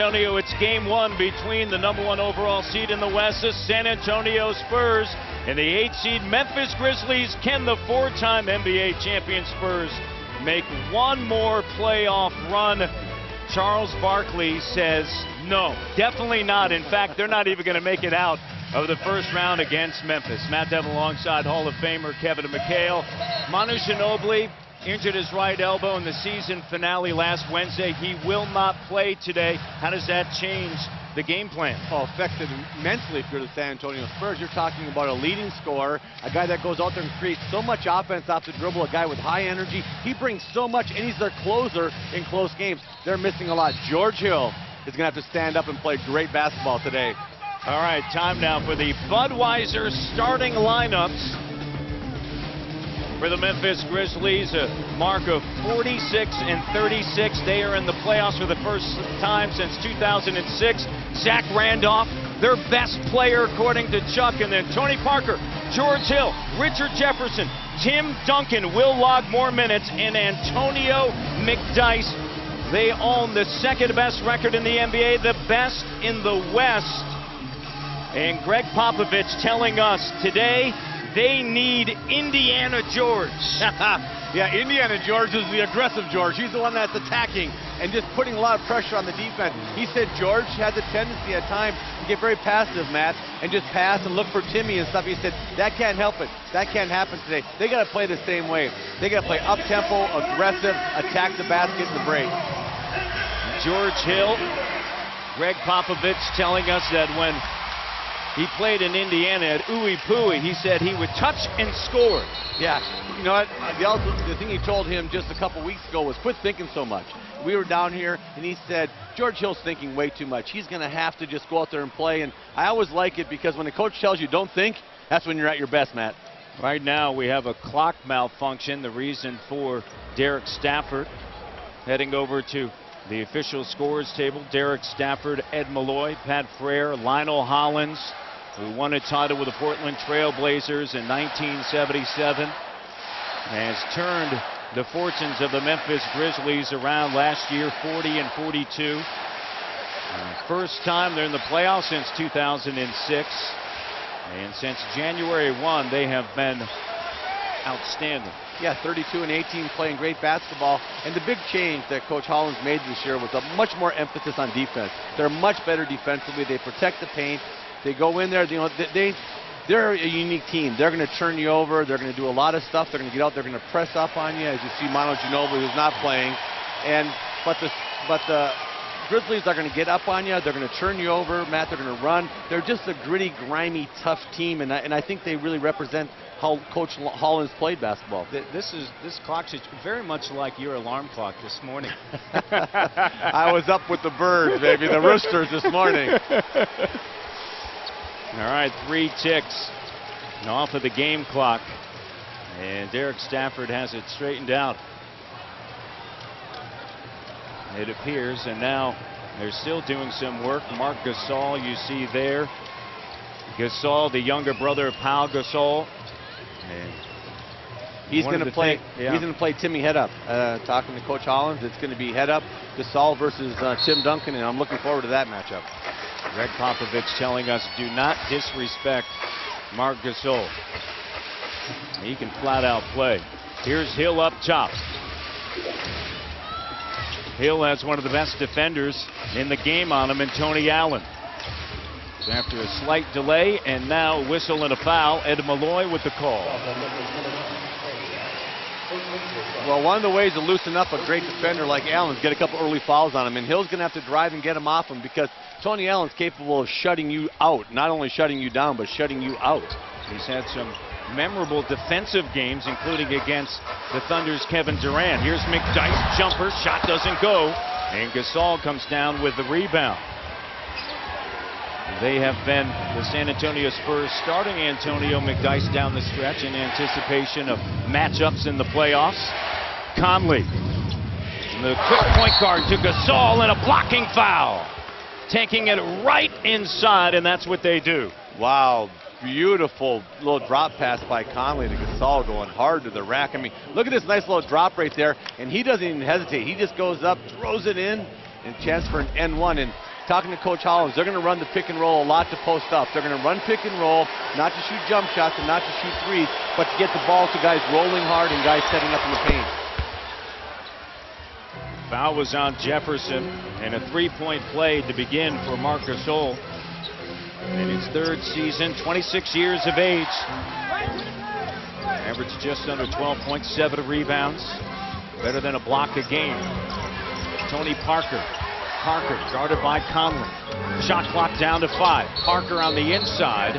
Antonio, it's game one between the #1 overall seed in the West, the San Antonio Spurs, and the 8 seed Memphis Grizzlies. Can the 4-time NBA champion Spurs make one more playoff run? Charles Barkley says no, definitely not. In fact, they're not even going to make it out of the first round against Memphis. Matt Devlin alongside Hall of Famer Kevin McHale. Manu Ginobili injured his right elbow in the season finale last Wednesday. He will not play today. How does that change the game plan? Oh, affected immensely if you're the San Antonio Spurs. You're talking about a leading scorer, a guy that goes out there and creates so much offense off the dribble, a guy with high energy. He brings so much, and he's their closer in close games. They're missing a lot. George Hill is going to have to stand up and play great basketball today. All right, time now for the Budweiser starting lineups for the Memphis Grizzlies. A mark of 46-36. They are in the playoffs for the first time since 2006. Zach Randolph, their best player according to Chuck, and then Tony Parker, George Hill, Richard Jefferson, Tim Duncan will log more minutes, and Antonio McDyess. They own the second best record in the NBA, the best in the West. And Greg Popovich telling us today they need Indiana George. Yeah, Indiana George is the aggressive George. He's the one that's attacking and just putting a lot of pressure on the defense. He said George has a tendency at times to get very passive, Matt, and just pass and look for Timmy and stuff. He said that can't help it. That can't happen today. They got to play the same way. They got to play up-tempo, aggressive, attack the basket in the break. George Hill, Greg Popovich telling us that when he played in Indiana at Ooey Pooey, he said he would touch and score. Yeah, you know what? The thing he told him just a couple weeks ago was quit thinking so much. We were down here, and he said, George Hill's thinking way too much. He's going to have to just go out there and play. And I always like it because when the coach tells you don't think, that's when you're at your best, Matt. Right now we have a clock malfunction. The reason for Derek Stafford heading over to the official scores table. Derek Stafford, Ed Malloy, Pat Frere, Lionel Hollins, who won a title with the Portland Trail Blazers in 1977, has turned the fortunes of the Memphis Grizzlies around last year, 40-42. First time they're in the playoffs since 2006. And since January 1, they have been outstanding. Yeah, 32-18, playing great basketball. And the big change that Coach Hollins made this year was a much more emphasis on defense. They're much better defensively. They protect the paint. They go in there. You know, they're a unique team. They're going to turn you over. They're going to do a lot of stuff. They're going to get out. They're going to press up on you, as you see Manu Ginobili, who's not playing. But the Grizzlies are going to get up on you. They're going to turn you over, Matt. They're going to run. They're just a gritty, grimy, tough team, and I think they really represent how Coach Hollins played basketball. This clock is very much like your alarm clock this morning. I was up with the birds, baby, the roosters this morning. All right, 3 ticks off of the game clock, and Derek Stafford has it straightened out, it appears, and now they're still doing some work. Marc Gasol, you see there. Gasol, the younger brother of Pau Gasol. And he's going to play. Yeah. He's going to play Timmy head up. Talking to Coach Hollins, it's going to be head up. Gasol versus Tim Duncan, and I'm looking forward to that matchup. Greg Popovich telling us do not disrespect Marc Gasol. He can flat out play. Here's Hill up top. Hill has one of the best defenders in the game on him, and Tony Allen. After a slight delay, and now a whistle and a foul. Ed Malloy with the call. Well, one of the ways to loosen up a great defender like Allen is get a couple early fouls on him, and Hill's going to have to drive and get him off him because Tony Allen's capable of shutting you out, not only shutting you down, but shutting you out. He's had some memorable defensive games, including against the Thunder's Kevin Durant. Here's McDyess, jumper, shot doesn't go, and Gasol comes down with the rebound. They have been the San Antonio Spurs starting Antonio McDyess down the stretch in anticipation of matchups in the playoffs. Conley, the quick point guard to Gasol, and a blocking foul. Taking it right inside, and that's what they do. Wow, beautiful little drop pass by Conley to Gasol, going hard to the rack. I mean, look at this nice little drop right there, and he doesn't even hesitate. He just goes up, throws it in, and chance for an N1. And talking to Coach Hollins, they're going to run the pick and roll a lot to post up. They're going to run pick and roll, not to shoot jump shots and not to shoot threes, but to get the ball to guys rolling hard and guys setting up in the paint. Foul was on Jefferson, and a three-point play to begin for Marc Gasol. In his third season, 26 years of age. Averaged just under 12.7 rebounds. Better than a block a game. Tony Parker. Parker guarded by Conley. Shot clock down to 5. Parker on the inside.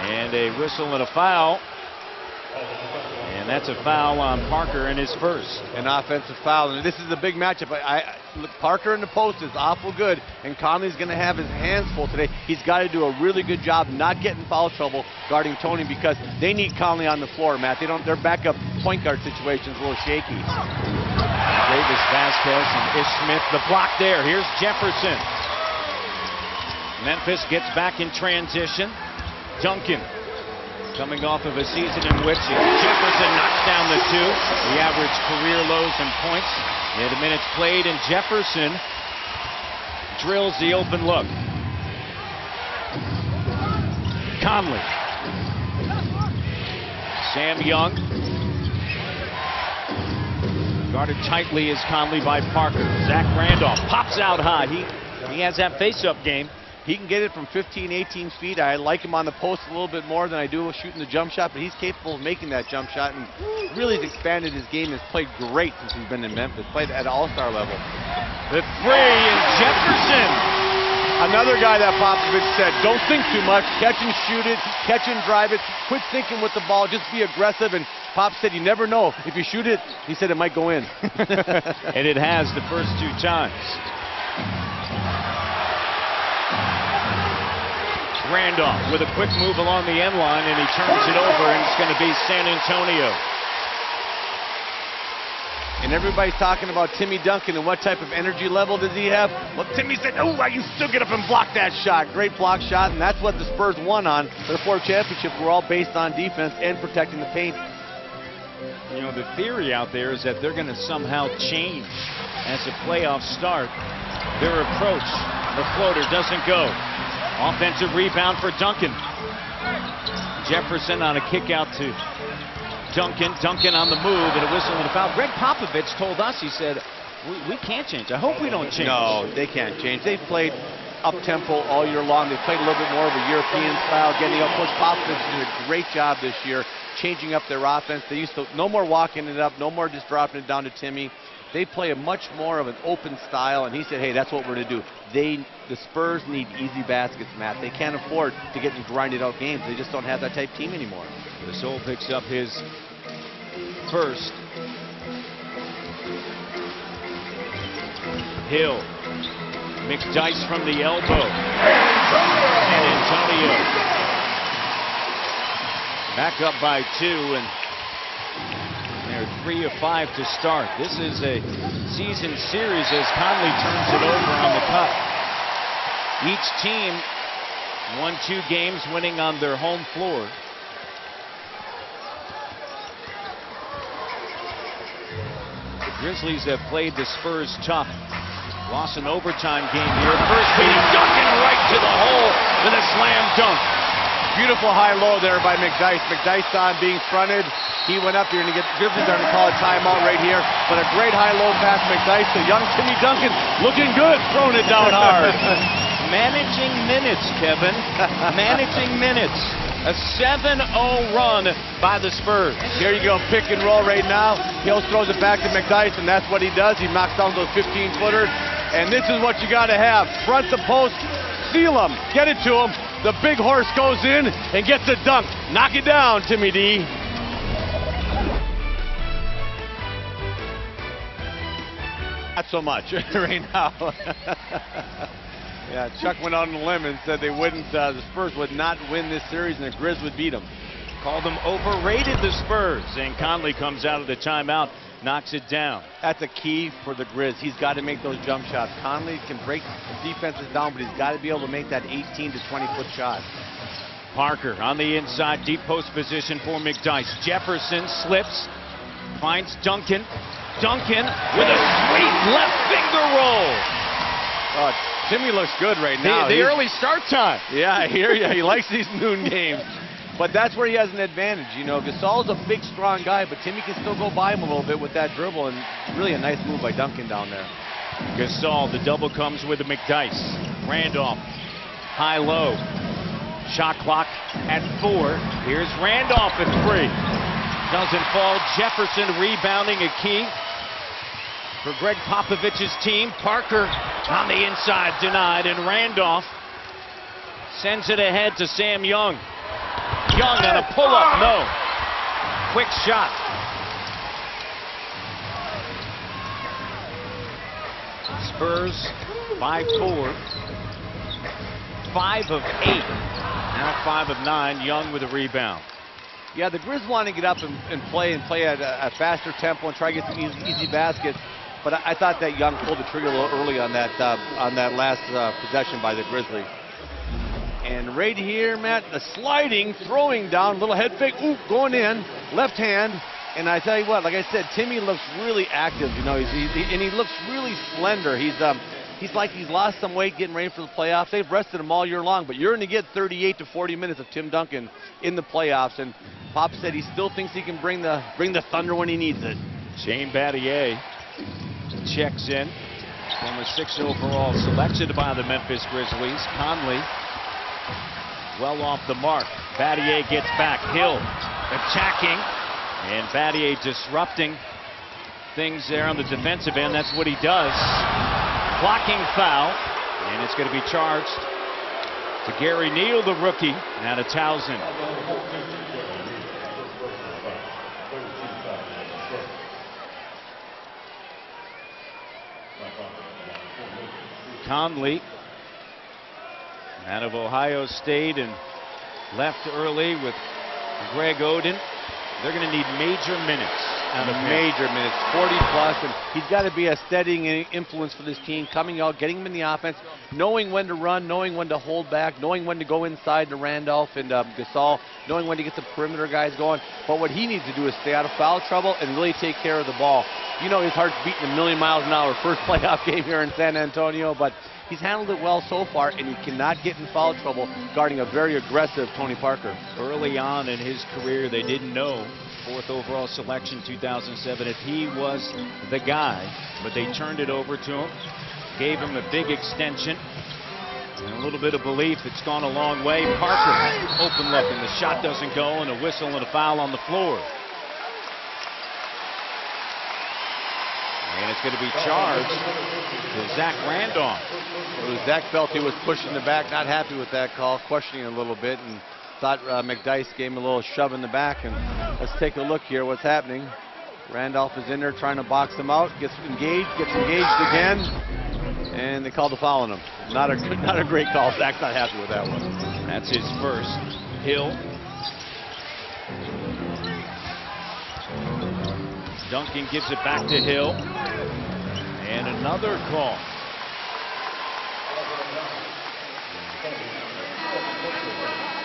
And a whistle and a foul. And that's a foul on Parker in his first. An offensive foul. And this is a big matchup. Parker in the post is awful good, and Conley's going to have his hands full today. He's got to do a really good job not getting foul trouble guarding Tony, because they need Conley on the floor, Matt. Their backup point guard situation is a little shaky. Davis, Vasquez, and Ish Smith. The block there. Here's Jefferson. Memphis gets back in transition. Duncan coming off of a season in which Jefferson knocks down the 2. The average career lows in points. And a minute's played, and Jefferson drills the open look. Conley. Sam Young. Guarded tightly as Conley by Parker. Zach Randolph pops out high. He has that face-up game. He can get it from 15, 18 feet. I like him on the post a little bit more than I do shooting the jump shot, but he's capable of making that jump shot, and really has expanded his game. Has played great since he's been in Memphis. Played at all-star level. The 3 and Jefferson. Another guy that Popovich said, don't think too much. Catch and shoot it. Catch and drive it. Quit thinking with the ball. Just be aggressive. And Pop said, you never know. If you shoot it, he said it might go in. And it has the first 2 times. Randolph with a quick move along the end line, and he turns it over, and it's going to be San Antonio. And everybody's talking about Timmy Duncan and what type of energy level does he have. Well, Timmy said, oh, I can still get up and block that shot. Great block shot, and that's what the Spurs won on. Their 4 championships were all based on defense and protecting the paint. You know, the theory out there is that they're going to somehow change as the playoffs start. Their approach, the floater doesn't go. Offensive rebound for Duncan. Jefferson on a kick out to Duncan. Duncan on the move, and a whistle and a foul. Greg Popovich told us, he said, we can't change. I hope we don't change. No, they can't change. They've played up-tempo all year long. They've played a little bit more of a European style, getting up. Coach Popovich did a great job this year changing up their offense. They used to, no more walking it up, no more just dropping it down to Timmy. They play a much more of an open style, and he said, hey, that's what we're going to do. The Spurs need easy baskets, Matt. They can't afford to get in grinded out games. They just don't have that type team anymore. Gasol picks up his first. Hill. McDyess from the elbow. San Antonio back up by 2, and they're 3 of 5 to start. This is a season series as Conley turns it over on the cut. Each team won 2 games, winning on their home floor. The Grizzlies have played the Spurs tough. Lost an overtime game here. First beating Duncan right to the hole with a slam dunk. Beautiful high-low there by McDyess. McDyess on being fronted. He went up here, and Grizzlies are going to call a timeout right here. But a great high-low pass, McDyess to young Timmy Duncan. Looking good, throwing it down hard. Managing minutes, Kevin. Managing minutes. A 7-0 run by the Spurs. Here you go, pick and roll right now. Hill throws it back to McDyess, and that's what he does. He knocks down those 15-footers. And this is what you got to have. Front the post, seal them, get it to him. The big horse goes in and gets a dunk. Knock it down, Timmy D. Not so much right now. Yeah, Chuck went out on a limb and said they wouldn't. The Spurs would not win this series, and the Grizz would beat them. Called them overrated, the Spurs. And Conley comes out of the timeout, knocks it down. That's a key for the Grizz. He's got to make those jump shots. Conley can break defenses down, but he's got to be able to make that 18 to 20-foot shot. Parker on the inside, deep post position for McDyess. Jefferson slips, finds Duncan. Duncan with a sweet left finger roll. Timmy looks good right now. The early start time. Yeah, I hear you. He likes these noon games. But that's where he has an advantage. You know, Gasol's a big, strong guy, but Timmy can still go by him a little bit with that dribble, and really a nice move by Duncan down there. Gasol, the double comes with the McDice. Randolph, high-low. Shot clock at 4. Here's Randolph at 3. Doesn't fall. Jefferson rebounding a key for Greg Popovich's team. Parker on the inside, denied, and Randolph sends it ahead to Sam Young. Young on a pull-up, no. Quick shot. Spurs by 4. 5 of 8. Now 5 of 9. Young with a rebound. Yeah, the Grizz want to get up and play at a faster tempo and try to get some easy baskets. But I thought that Young pulled the trigger a little early on that last possession by the Grizzlies. And right here, Matt, the sliding, throwing down, little head fake, going in, left hand. And I tell you what, like I said, Timmy looks really active. You know, and he looks really slender. He's like he's lost some weight getting ready for the playoffs. They've rested him all year long, but you're going to get 38 to 40 minutes of Tim Duncan in the playoffs. And Pop said he still thinks he can bring the thunder when he needs it. Shane Battier checks in from the 6th overall selection by the Memphis Grizzlies. Conley well off the mark. Battier gets back. Hill attacking, and Battier disrupting things there on the defensive end. That's what he does. Blocking foul, and it's going to be charged to Gary Neal, the rookie, out of Towson. Conley out of Ohio State and left early with Greg Oden. They're going to need major minutes out of him. Major minutes, 40 plus, and he's got to be a steadying influence for this team, coming out, getting him in the offense, knowing when to run, knowing when to hold back, knowing when to go inside to Randolph and Gasol, knowing when to get the perimeter guys going. But what he needs to do is stay out of foul trouble and really take care of the ball. You know his heart's beating a million miles an hour, first playoff game here in San Antonio, but he's handled it well so far, and he cannot get in foul trouble guarding a very aggressive Tony Parker. Early on in his career, they didn't know, 4th overall selection 2007, if he was the guy, but they turned it over to him, gave him a big extension, and a little bit of belief. It's gone a long way. Parker open look, and the shot doesn't go, and a whistle and a foul on the floor. And it's going to be charged to Zach Randolph. Zach felt he was pushing the back, not happy with that call, questioning a little bit, and thought McDice gave him a little shove in the back. And let's take a look here what's happening. Randolph is in there trying to box him out, gets engaged again, and they called the foul on him. Not a great call. Zach's not happy with that one. That's his first. Hill. Duncan gives it back to Hill. And another call.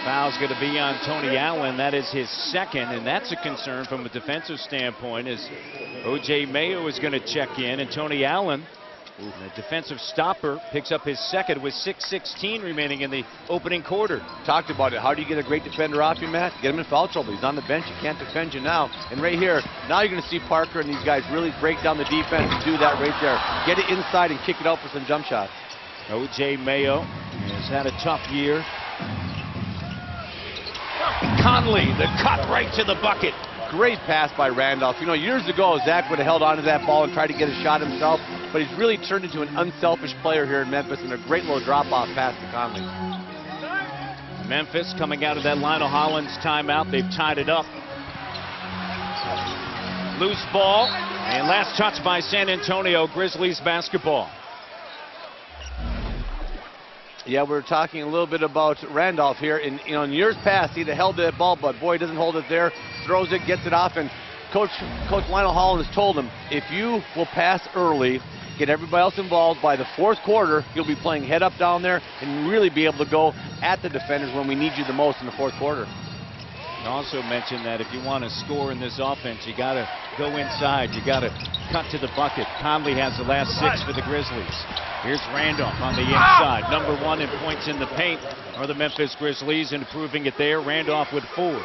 Foul's going to be on Tony Allen. That is his second, and that's a concern from a defensive standpoint, as O.J. Mayo is going to check in, and Tony Allen, the defensive stopper, picks up his second with 6:16 remaining in the opening quarter. Talked about it. How do you get a great defender off you, Matt? Get him in foul trouble. He's on the bench. He can't defend you now. And right here, now you're going to see Parker and these guys really break down the defense and do that right there. Get it inside and kick it out for some jump shots. O.J. Mayo has had a tough year. Conley, the cut right to the bucket. Great pass by Randolph. You know, years ago, Zach would have held on to that ball and tried to get a shot himself, but he's really turned into an unselfish player here in Memphis, and a great little drop-off pass to Conley. Memphis coming out of that Lionel Hollins timeout. They've tied it up. Loose ball, and last touch by San Antonio, Grizzlies basketball. Yeah, we're talking a little bit about Randolph here. In years past, he'd have held that ball, but boy, he doesn't hold it there. Throws it, gets it off, and Coach Lionel Hollins has told him, if you will pass early, get everybody else involved, by the 4th quarter, you'll be playing head up down there and really be able to go at the defenders when we need you the most in the 4th quarter. Also mentioned that if you want to score in this offense, you got to go inside. You got to cut to the bucket. Conley has the last 6 for the Grizzlies. Here's Randolph on the inside. Number 1 in points in the paint are the Memphis Grizzlies, improving it there. Randolph with 4.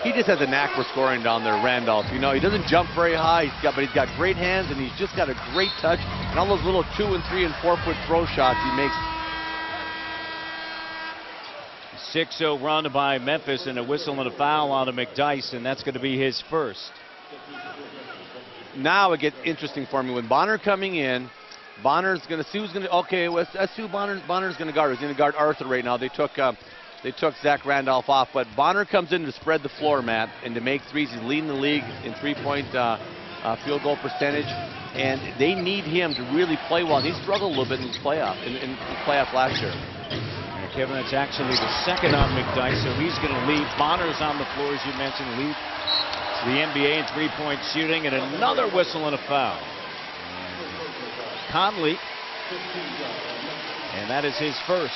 He just has a knack for scoring down there, Randolph. You know, he doesn't jump very high, but he's got great hands, and he's just got a great touch. And all those little 2 and 3 and 4 foot throw shots he makes. 6-0 run by Memphis, and a whistle and a foul on McDyess, and that's going to be his first. Now it gets interesting for me. When Bonner coming in, Bonner's going to see who's going to. Okay, let's see who Bonner's going to guard. He's going to guard Arthur right now. They took Zach Randolph off, but Bonner comes in to spread the floor, Matt, and to make threes. He's leading the league in 3-point field goal percentage, and they need him to really play well. He struggled a little bit in his playoff last year. Kevin, that's actually the second on McDyess, so he's going to lead. Bonner's on the floor, as you mentioned, lead the NBA in 3-point shooting, and another whistle and a foul. Conley, and that is his first.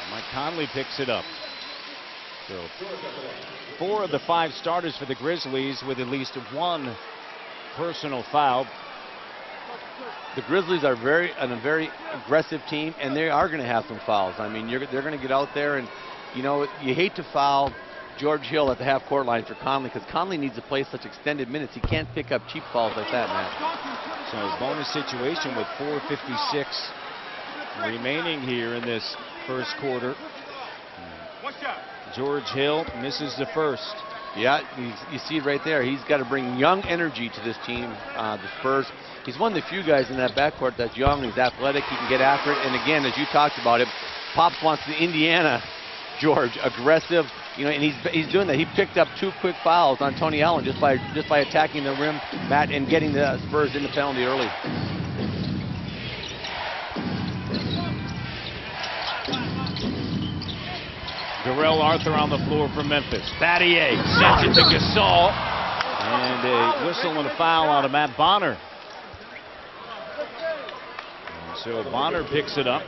Mike Conley picks it up. So 4 of the 5 starters for the Grizzlies with at least 1 personal foul. The Grizzlies are a very aggressive team, and they are going to have some fouls. I mean, they're going to get out there, and you know, you hate to foul George Hill at the half-court line for Conley, because Conley needs to play such extended minutes. He can't pick up cheap fouls like that, Matt. So bonus situation with 4:56 remaining here in this first quarter. George Hill misses the first. Yeah, you see it right there. He's got to bring young energy to this team, the Spurs. He's one of the few guys in that backcourt that's young. He's athletic. He can get after it. And again, as you talked about it, Pops wants the Indiana George, aggressive. You know, and he's doing that. He picked up 2 quick fouls on Tony Allen just by attacking the rim, Matt, and getting the Spurs in the penalty early. Darrell Arthur on the floor for Memphis. Battier sends it to Gasol, and a whistle and a foul on to Matt Bonner. And so Bonner picks it up.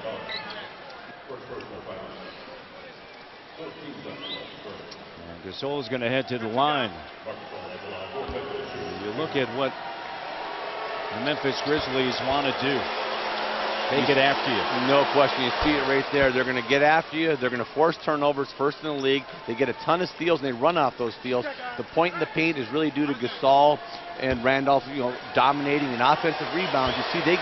And Gasol is going to head to the line. You look at what the Memphis Grizzlies want to do. They get after you. No question. You see it right there. They're going to get after you. They're going to force turnovers, first in the league. They get a ton of steals, and they run off those steals. The point in the paint is really due to Gasol and Randolph, you know, dominating in offensive rebounds. You see, they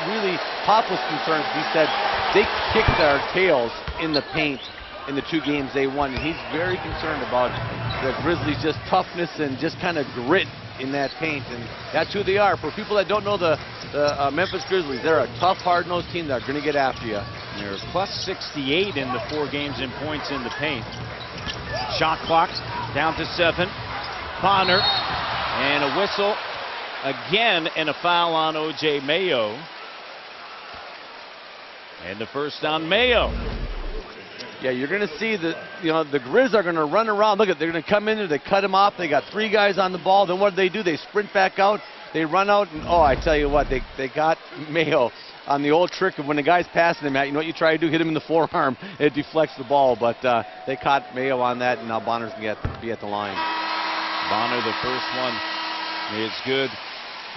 really, Pop was concerned. He said they kicked their tails in the paint in the 2 games they won, and he's very concerned about the Grizzlies' just toughness and just kind of grit in that paint, and that's who they are. For people that don't know the Memphis Grizzlies, they're a tough, hard-nosed team that are going to get after you. They're plus 68 in the 4 games in points in the paint. Shot clock down to 7. Bonner, and a whistle again, and a foul on O.J. Mayo. And the first on Mayo. Yeah, you're going to see that, you know, the Grizz are going to run around. Look at, they're going to come in there, they cut him off. They got 3 guys on the ball. Then what do? They sprint back out. They run out, and oh, I tell you what, they got Mayo on the old trick of when the guy's passing him at, you know what you try to do, hit him in the forearm. It deflects the ball, but they caught Mayo on that, and now Bonner's going to be at the line. Bonner, the first one, is good.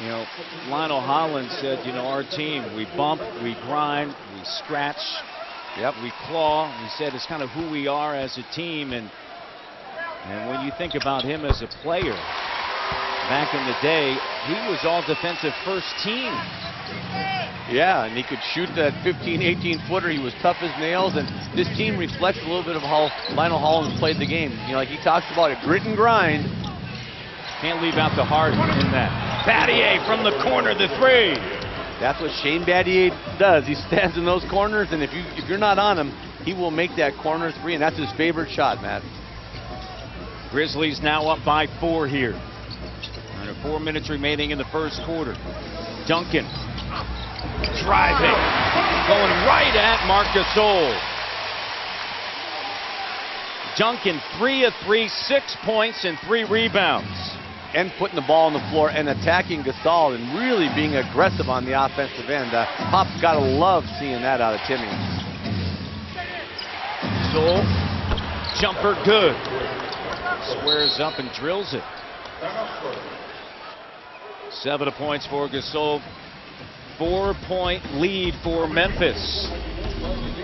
You know, Lionel Hollins said, you know, our team, we bump, we grind, we scratch. Yep. We claw. He said it's kind of who we are as a team, and when you think about him as a player, back in the day, he was all defensive first team. Yeah, and he could shoot that 15, 18-footer. He was tough as nails, and this team reflects a little bit of how Lionel Hollins played the game. You know, like he talks about it, grit and grind. Can't leave out the heart in that. Battier from the corner, the 3. That's what Shane Battier does. He stands in those corners, and if you're not on him, he will make that corner 3, and that's his favorite shot, Matt. Grizzlies now up by 4 here. Under 4 minutes remaining in the first quarter. Duncan driving, going right at Marc Gasol. Duncan 3 of 3, 6 points and 3 rebounds. And putting the ball on the floor and attacking Gasol and really being aggressive on the offensive end. Pop's got to love seeing that out of Timmy. Gasol, jumper good. squares up and drills it. 7 points for Gasol. 4-point lead for Memphis.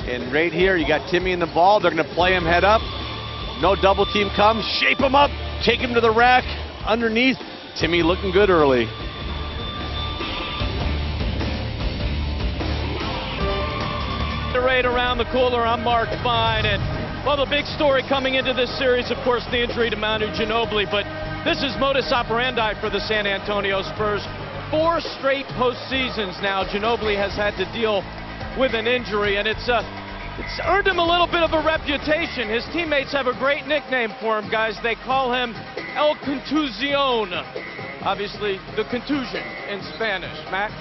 And right here, you got Timmy in the ball. They're going to play him head up. No double team comes. Shape him up. Take him to the rack. Underneath. Timmy looking good early. Right around the cooler, I'm Mark Fine, and well, the big story coming into this series, of course, the injury to Manu Ginobili, but this is modus operandi for the San Antonio Spurs. 4 straight postseasons now, Ginobili has had to deal with an injury, and it's earned him a little bit of a reputation. His teammates have a great nickname for him, guys. They call him El Contusion. Obviously, the contusion in Spanish. Mac?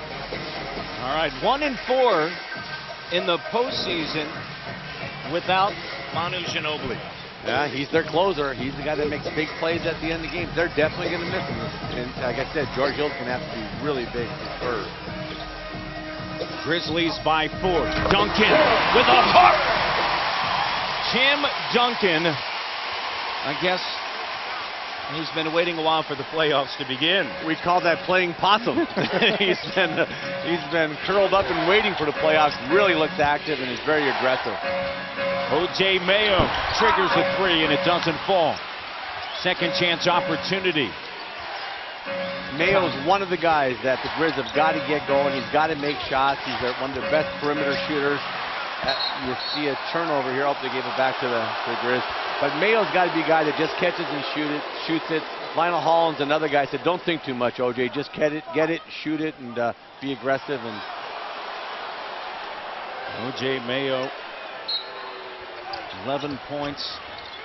All right, 1-4 in the postseason without Manu Ginobili. Yeah, he's their closer. He's the guy that makes big plays at the end of the game. They're definitely going to miss him. And like I said, George Hill's going to have to be really big for Spurs. Grizzlies by 4. Duncan with a hook. Tim Duncan, I guess he's been waiting a while for the playoffs to begin. We call that playing possum. he's been curled up and waiting for the playoffs. Really looks active and is very aggressive. O.J. Mayo triggers a 3 and it doesn't fall. Second chance opportunity. Mayo's one of the guys that the Grizz have got to get going. He's got to make shots. He's one of their best perimeter shooters. You see a turnover here. Oh, they gave it back to the Grizz. But Mayo's got to be a guy that just catches and shoots it. Lionel Hollins, another guy, said, don't think too much, OJ. Just get it, shoot it, and be aggressive. And O.J. Mayo, 11 points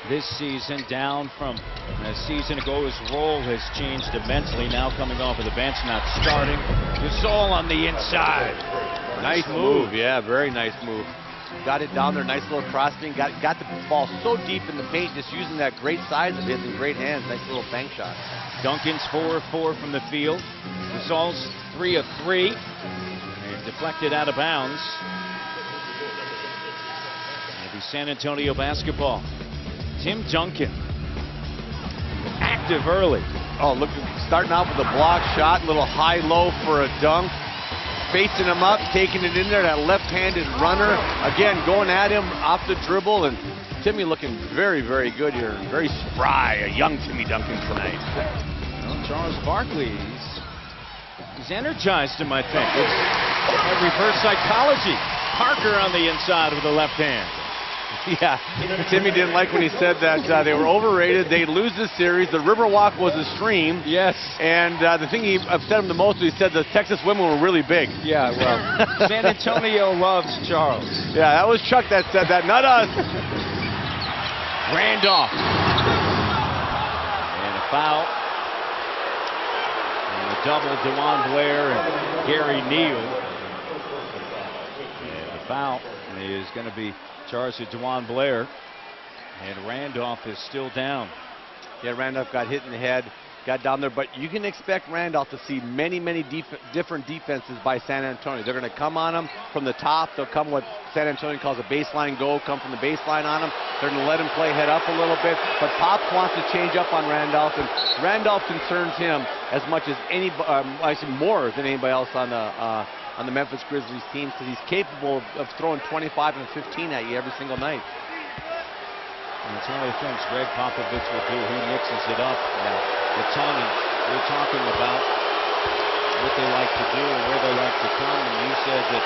this season, down from a season ago. His role has changed immensely. Now coming off of the bench, not starting. Gasol on the inside. Nice move. Yeah, very nice move. Got it down there, nice little crossing. Got the ball so deep in the paint, just using that great size of his and great hands. Nice little bank shot. Duncan's 4 of 4 from the field. Gasol's 3 of 3. And deflected out of bounds. It'll be San Antonio basketball. Tim Duncan, active early. Oh, look, starting out with a block shot, little high-low for a dunk. Facing him up, taking it in there, that left-handed runner. Again, going at him off the dribble, and Timmy looking very, very good here. Very spry, a young Timmy Duncan tonight. Well, Charles Barkley, he's energized him, I think. It's reverse psychology. Parker on the inside with the left hand. Yeah, Timmy didn't like when he said that they were overrated. They'd lose this series. The Riverwalk was a stream. Yes. And the thing he upset him the most, he said the Texas women were really big. Yeah, well, San Antonio loves Charles. Yeah, that was Chuck that said that, not us. Randolph. And a foul. And a double, DeJuan Blair and Gary Neal. And the foul is going to be charged to DeJuan Blair. And Randolph is still down. Yeah, Randolph got hit in the head, got down there, but you can expect Randolph to see many different defenses by San Antonio. They're going to come on him from the top. They'll come what San Antonio calls a baseline go, come from the baseline on him. They're going to let him play head up a little bit, but Pops wants to change up on Randolph, and Randolph concerns him as much as actually more than anybody else on the Memphis Grizzlies team, because he's capable of throwing 25 and 15 at you every single night. And it's one of the things Greg Popovich will do. He mixes it up. The timing, we're talking about what they like to do and where they like to come. And you said that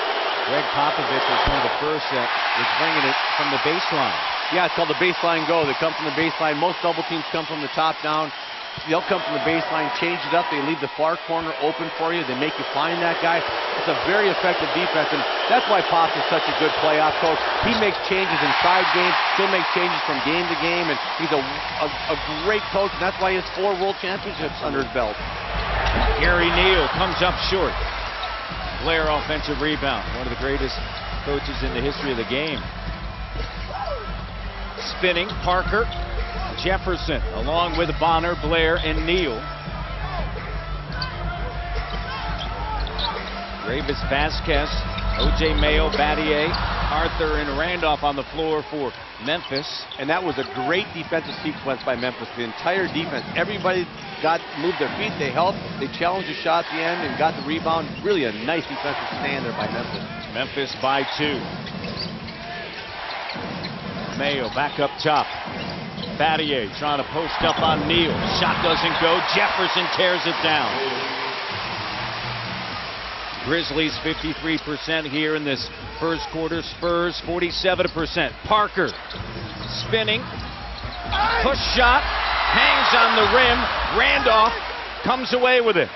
Greg Popovich was one of the first that was bringing it from the baseline. Yeah, it's called the baseline go. They come from the baseline. Most double teams come from the top down. They'll come from the baseline, change it up. They leave the far corner open for you. They make you find that guy. It's a very effective defense, and that's why Pops is such a good playoff coach. He makes changes inside games. He'll make changes from game to game, and he's a great coach, and that's why he has 4 world championships under his belt. Gary Neal comes up short. Blair offensive rebound. One of the greatest coaches in the history of the game. Spinning, Parker. Jefferson along with Bonner, Blair, and Neal. Gravis Vasquez, O.J. Mayo, Battier, Arthur and Randolph on the floor for Memphis. And that was a great defensive sequence by Memphis. The entire defense, everybody moved their feet, they helped, they challenged the shot at the end and got the rebound. Really a nice defensive stand there by Memphis. Memphis by 2. Mayo back up top. Battier trying to post up on Neal. Shot doesn't go. Jefferson tears it down. Grizzlies 53% here in this first quarter. Spurs 47%. Parker spinning. Push shot. Hangs on the rim. Randolph comes away with it.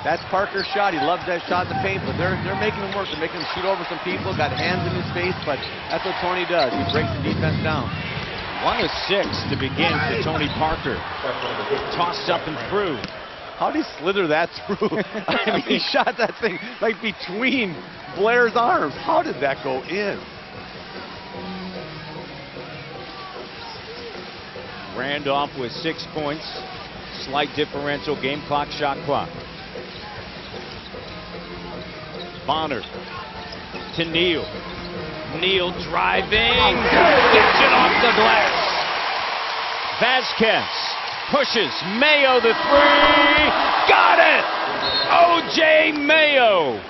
That's Parker's shot. He loves that shot in the paint, but they're making him work. They're making him shoot over some people. Got hands in his face, but that's what Tony does. He breaks the defense down. 1 of 6 to begin for Tony Parker. Tossed up and through. How did he slither that through? I mean, he shot that thing like between Blair's arms. How did that go in? Randolph with 6 points. Slight differential. Game clock, shot clock. Bonner to Neal. Neal driving. Gets it off the glass. Vasquez pushes. Mayo the 3. Got it! O.J. Mayo.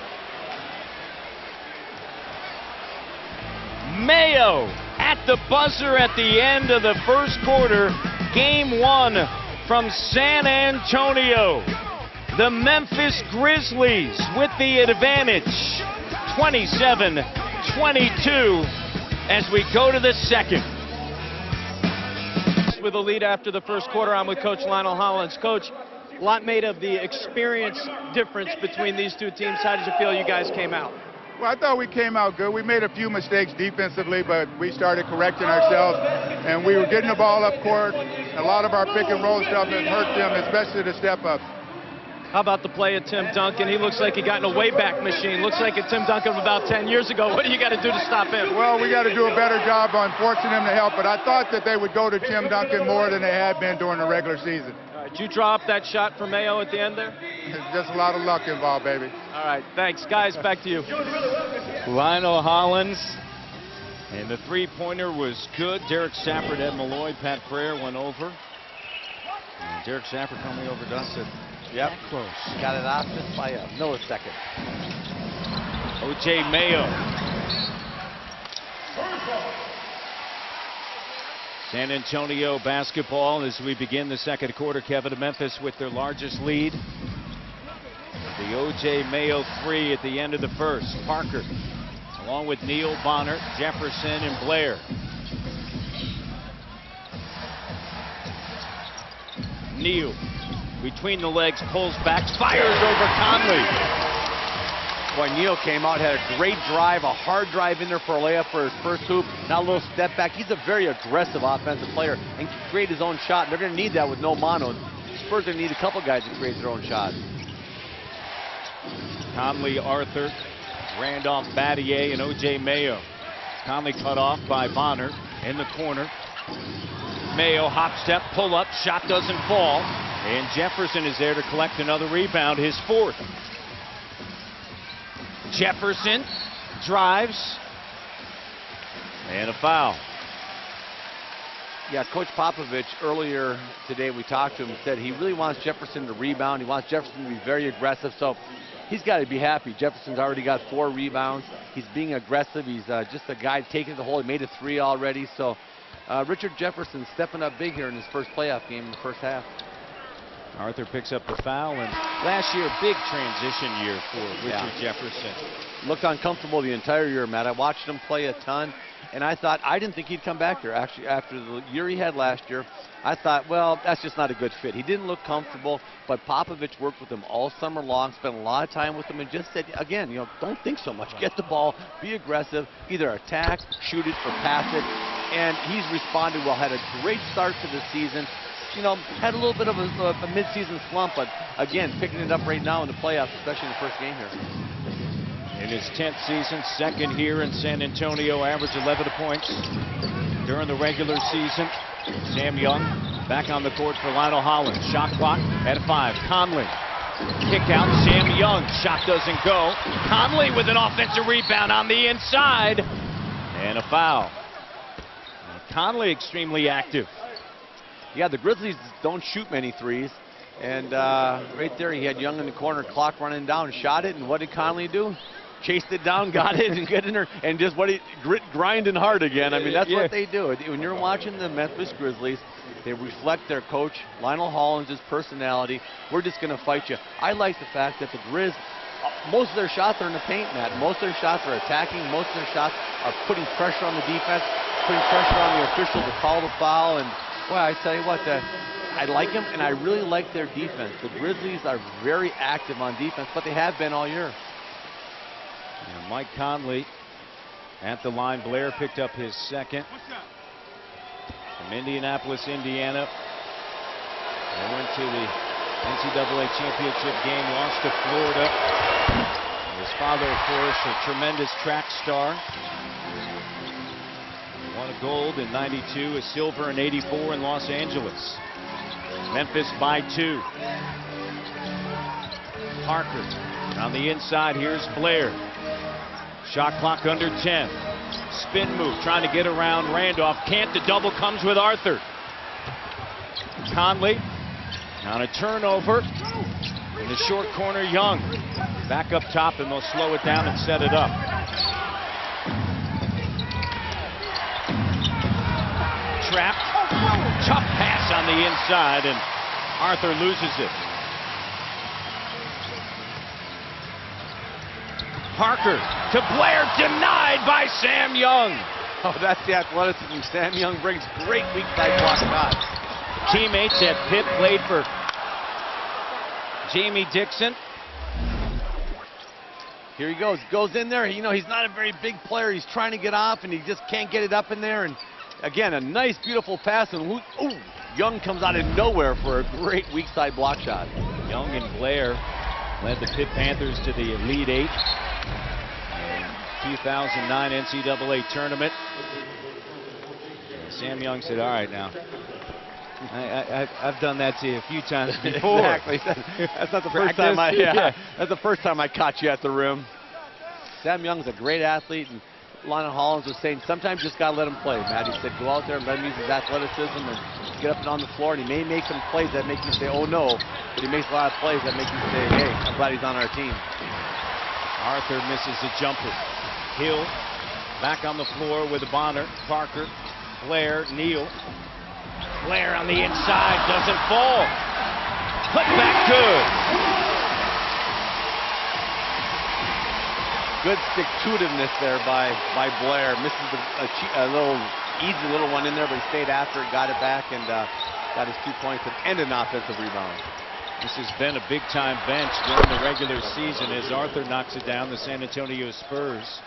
Mayo at the buzzer at the end of the first quarter. Game 1 from San Antonio. The Memphis Grizzlies with the advantage. 27-22 as we go to the second. With a lead after the first quarter, I'm with Coach Lionel Hollins. Coach, a lot made of the experience difference between these two teams. How did you feel you guys came out? Well, I thought we came out good. We made a few mistakes defensively, but we started correcting ourselves, and we were getting the ball up court. A lot of our pick and roll stuff has hurt them, especially the step up. How about the play of Tim Duncan? He looks like he got in a wayback machine. Looks like a Tim Duncan of about 10 years ago. What do you got to do to stop him? Well, we got to do a better job on forcing him to help, but I thought that they would go to Tim Duncan more than they had been during the regular season. All right, did you draw up that shot for Mayo at the end there? There's just a lot of luck involved, baby. All right, thanks. Guys, back to you. Lionel Hollins. And the three-pointer was good. Derek Safford, Ed Malloy, Pat Frere went over. And Derek Safford coming over Dustin. Yep. Close. Got it off just by a millisecond. O.J. Mayo. San Antonio basketball as we begin the second quarter. Kevin to Memphis with their largest lead. The O.J. Mayo 3 at the end of the first. Parker along with Neal, Bonner, Jefferson, and Blair. Neal between the legs, pulls back, fires over Conley. Boy, Neal came out, had a great drive, a hard drive in there for a layup for his first hoop. Now a little step back. He's a very aggressive offensive player and can create his own shot. They're going to need that with no mono. Spurs are going to need a couple guys to create their own shot. Conley, Arthur, Randolph, Battier, and O.J. Mayo. Conley cut off by Bonner in the corner. Mayo hop step, pull up, shot doesn't fall. And Jefferson is there to collect another rebound, his 4th. Jefferson drives. And a foul. Yeah, Coach Popovich earlier today, we talked to him, said he really wants Jefferson to rebound. He wants Jefferson to be very aggressive. So he's got to be happy. Jefferson's already got 4 rebounds. He's being aggressive. He's just a guy taking the hole. He made a 3 already. So Richard Jefferson stepping up big here in his first playoff game in the first half. Arthur picks up the foul, and last year, big transition year for Richard Jefferson. Looked uncomfortable the entire year, Matt. I watched him play a ton, and I didn't think he'd come back here. Actually, after the year he had last year, I thought, well, that's just not a good fit. He didn't look comfortable, but Popovich worked with him all summer long, spent a lot of time with him, and just said, again, don't think so much. Get the ball, be aggressive, either attack, shoot it, or pass it. And he's responded well, had a great start to the season. Had a little bit of a mid-season slump, but again, picking it up right now in the playoffs, especially in the first game here. In his 10th season, second here in San Antonio, averaged 11 points during the regular season. Sam Young back on the court for Lionel Hollins. Shot clock at 5. Conley Kick out, Sam Young. Shot doesn't go. Conley with an offensive rebound on the inside. And a foul. Conley extremely active. Yeah, the Grizzlies don't shoot many threes. And right there, he had Young in the corner, clock running down, shot it. And what did Conley do? Chased it down, got it, and get in there, and just grinding hard again. I mean, that's what they do. When you're watching the Memphis Grizzlies, they reflect their coach, Lionel Hollins' personality. We're just going to fight you. I like the fact that the Grizz, most of their shots are in the paint, Matt. Most of their shots are attacking. Most of their shots are putting pressure on the defense, putting pressure on the official to call the foul. And, well, I tell you what, I like them, and I really like their defense. The Grizzlies are very active on defense, but they have been all year. And Mike Conley at the line. Blair picked up his second. From Indianapolis, Indiana. They went to the NCAA championship game, lost to Florida. His father, of course, a tremendous track star. Won a gold in '92, a silver in '84 in Los Angeles. Memphis by 2. Parker on the inside. Here's Blair. Shot clock under 10. Spin move, trying to get around Randolph. Can't. The double comes with Arthur. Conley on a turnover. In the short corner, Young. Back up top, and they'll slow it down and set it up. Trapped. Tough pass on the inside, and Arthur loses it. Parker to Blair, denied by Sam Young. Oh, that's the athleticism Sam Young brings. Great weak side block shot. Teammates at Pitt played for Jamie Dixon. Here he goes. Goes in there. You know, he's not a very big player. He's trying to get off, and he just can't get it up in there. And again, a nice, beautiful pass. And ooh, Young comes out of nowhere for a great weak side block shot. Young and Blair led the Pitt Panthers to the Elite Eight. 2009 NCAA tournament. Sam Young said, all right now, I've done that to you a few times before. Exactly. That's not the first time that's the first time I caught you at the rim. Sam Young's a great athlete, and Lionel Hollins was saying sometimes you just got to let him play, Matt. He said go out there and let him use his athleticism and get up and on the floor, and he may make some plays that make you say, oh no, but he makes a lot of plays that make you say, hey, I'm glad he's on our team. Arthur misses a jumper. Hill back on the floor with Bonner, Parker, Blair, Neal. Blair on the inside, doesn't fall. Put back good. Good stick-to-itiveness there by Blair. Misses a little easy little one in there, but he stayed after it, got it back, and got his 2 points and an offensive rebound. This has been a big-time bench during the regular season as Arthur knocks it down, the San Antonio Spurs.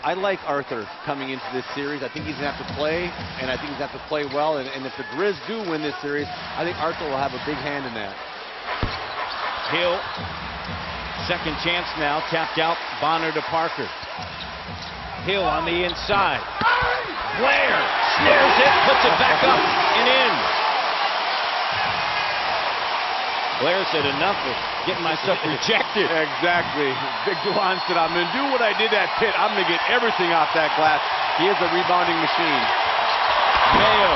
I like Arthur coming into this series. I think he's going to have to play, and I think he's going to have to play well. And if the Grizz do win this series, I think Arthur will have a big hand in that. Hill, second chance now, tapped out Bonner to Parker. Hill on the inside. Blair snares it, puts it back up and in. Blair said enough of getting myself rejected. Exactly. Big Duan said, I'm going to do what I did at Pitt. I'm going to get everything off that glass. He is a rebounding machine. Mayo.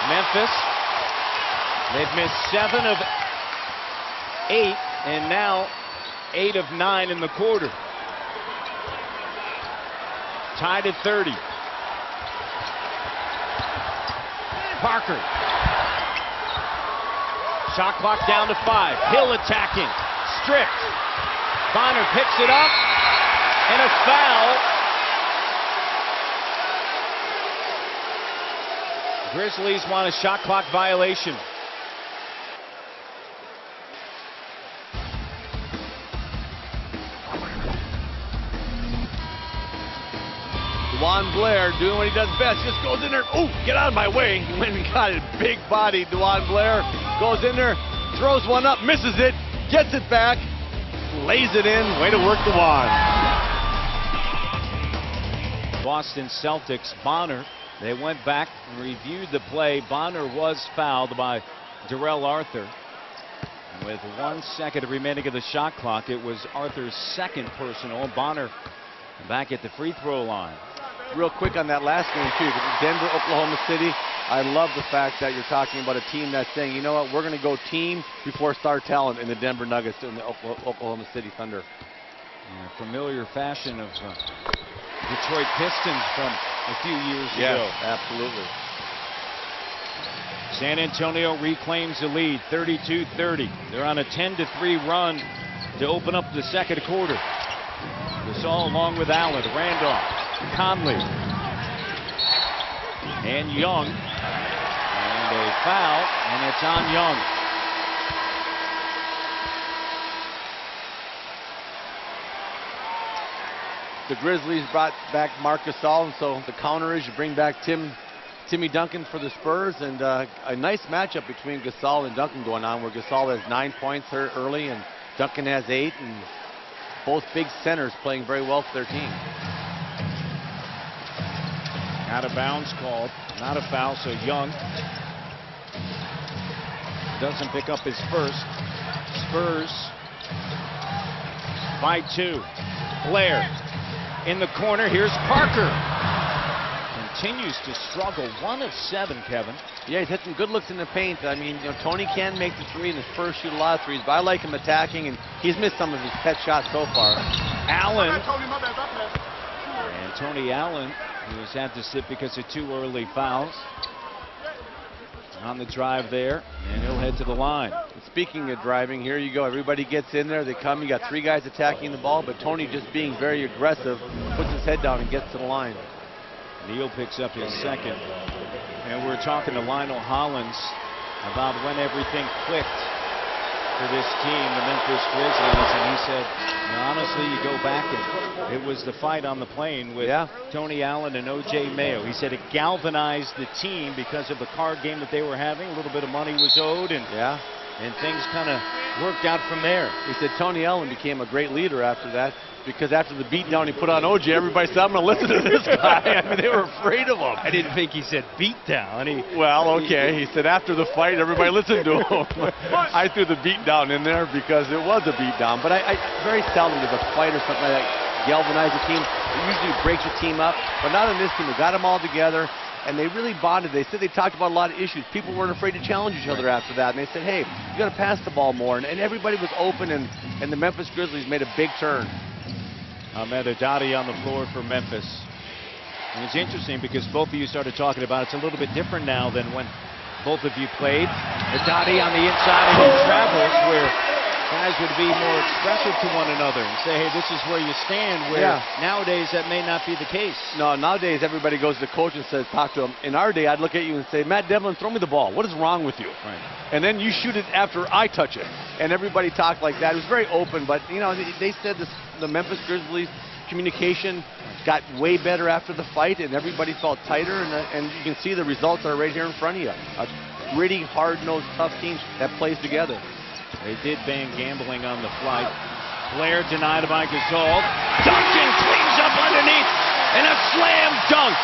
Memphis. They've missed 7 of 8 and now 8 of 9 in the quarter. Tied at 30. Parker. Shot clock down to 5. Hill attacking. Stripped. Bonner picks it up. And a foul. Grizzlies want a shot clock violation. DeJuan Blair doing what he does best. Just goes in there. Oh, get out of my way. He went and got it. Big body DeJuan Blair. Goes in there. Throws one up. Misses it. Gets it back. Lays it in. Way to work DeJuan. Boston Celtics. Bonner. They went back and reviewed the play. Bonner was fouled by Darrell Arthur. With 1 second remaining of the shot clock, it was Arthur's second personal. Bonner back at the free throw line. Real quick on that last game, too. Denver, Oklahoma City. I love the fact that you're talking about a team that's saying, you know what, we're going to go team before star talent in the Denver Nuggets and the Oklahoma City Thunder. Familiar fashion of Detroit Pistons from a few years ago. Absolutely. San Antonio reclaims the lead, 32-30. They're on a 10-3 run to open up the second quarter. Gasol along with Allen, Randolph, Conley, and Young. And a foul, and it's on Young. The Grizzlies brought back Marc Gasol, and so the counter is you bring back Timmy Duncan for the Spurs, and a nice matchup between Gasol and Duncan going on, where Gasol has 9 points here early and Duncan has 8, and both big centers playing very well for their team. Out of bounds called, not a foul, so Young doesn't pick up his first. Spurs by 2. Blair in the corner, here's Parker. Continues to struggle, 1 of 7, Kevin. Yeah, he's hit some good looks in the paint. I mean, Tony can make the three, and his first shoot a lot of threes, but I like him attacking, and he's missed some of his pet shots so far. Allen. And Tony Allen, who has had to sit because of 2 early fouls. On the drive there, and he'll head to the line. Speaking of driving, here you go. Everybody gets in there. They come. You got 3 guys attacking the ball, but Tony just being very aggressive, puts his head down and gets to the line. Neal picks up his second. And we're talking to Lionel Hollins about when everything clicked for this team, the Memphis Grizzlies, and he said, honestly, you go back and it was the fight on the plane with Tony Allen and O.J. Mayo. He said it galvanized the team because of the card game that they were having. A little bit of money was owed, and things kind of worked out from there. He said Tony Allen became a great leader after that, because after the beatdown he put on OJ, everybody said, I'm going to listen to this guy. I mean, they were afraid of him. I didn't think he said beatdown. Well, okay. He said after the fight, everybody listened to him. I threw the beatdown in there because it was a beatdown. But I very seldom does a fight or something like that galvanize the team. It usually breaks the team up. But not in this team. They got them all together, and they really bonded. They said they talked about a lot of issues. People weren't afraid to challenge each other after that. And they said, hey, you got to pass the ball more. And everybody was open, and the Memphis Grizzlies made a big turn. Ahmed Haddadi on the floor for Memphis. And it's interesting because both of you started talking about it's a little bit different now than when both of you played. Haddadi on the inside and in travels, where guys would be more expressive to one another and say, hey, this is where you stand, where nowadays that may not be the case. No, nowadays everybody goes to the coach and says, talk to him. In our day, I'd look at you and say, Matt Devlin, throw me the ball. What is wrong with you? Right. And then you shoot it after I touch it. And everybody talked like that. It was very open, but, they said this, the Memphis Grizzlies communication got way better after the fight, and everybody felt tighter, and you can see the results are right here in front of you. A gritty, hard-nosed, tough team that plays together. They did ban gambling on the flight. Blair denied by Gasol. Duncan cleans up underneath, and a slam dunk.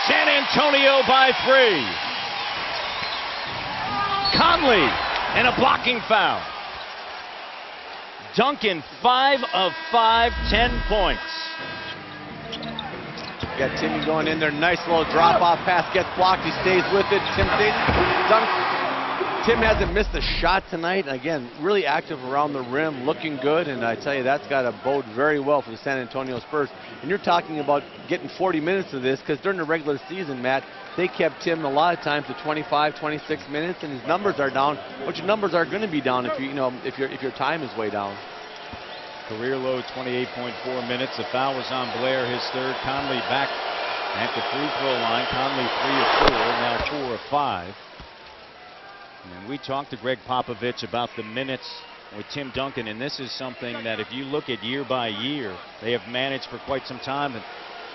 San Antonio by 3. Conley, and a blocking foul. Duncan, 5 of 5, 10 points. Got Timmy going in there. Nice little drop-off pass. Gets blocked. He stays with it. Tim hasn't missed a shot tonight. Again, really active around the rim, looking good. And I tell you, that's got to bode very well for the San Antonio Spurs. And you're talking about getting 40 minutes of this, because during the regular season, Matt, they kept Tim a lot of times to 25, 26 minutes, and his numbers are down. But your numbers are going to be down if if your time is way down. Career low 28.4 minutes. The foul was on Blair, his third. Conley back at the free throw line. Conley 3 of 4, now 4 of 5. And we talked to Greg Popovich about the minutes with Tim Duncan, and this is something that if you look at year by year, they have managed for quite some time. And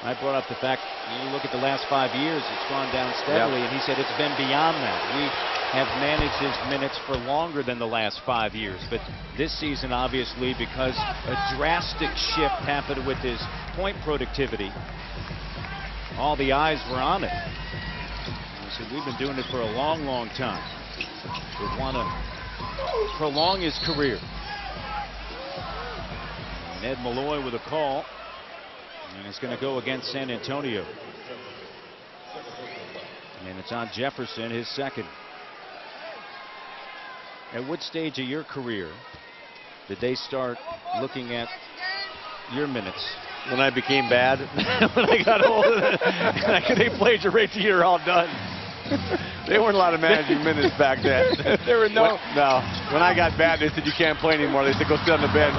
I brought up the fact, you look at the last 5 years, it's gone down steadily, and he said it's been beyond that. We have managed his minutes for longer than the last 5 years, but this season, obviously, because a drastic shift happened with his point productivity, all the eyes were on it. said, we've been doing it for a long, long time. We want to prolong his career. And Ed Malloy with a call. And it's going to go against San Antonio. And it's on Jefferson, his second. At what stage of your career did they start looking at your minutes? When I became bad, when I got old, they played you right to you're all done. They weren't allowed to managing minutes back then. There were no. When I got bad, they said you can't play anymore. They said go sit on the bench.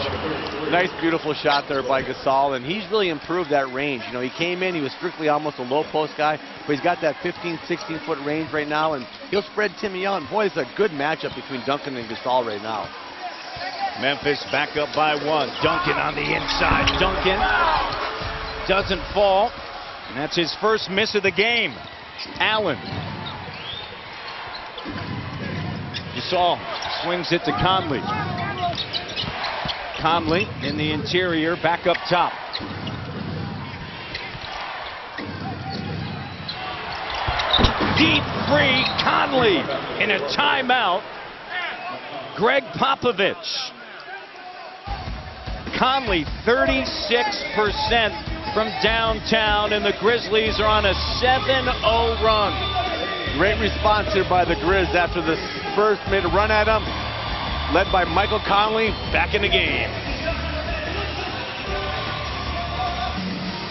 Nice, beautiful shot there by Gasol, and he's really improved that range. You know, he came in, he was strictly almost a low post guy, but he's got that 15, 16-foot range right now, and he'll spread Timmy out. And boy, it's a good matchup between Duncan and Gasol right now. Memphis back up by 1. Duncan on the inside. Duncan doesn't fall, and that's his first miss of the game. Allen. Gasol swings it to Conley. Conley in the interior, back up top. Deep free, Conley in a timeout. Greg Popovich. Conley 36% from downtown, and the Grizzlies are on a 7-0 run. Great response here by the Grizz after the Spurs made a run at him. Led by Michael Conley, back in the game.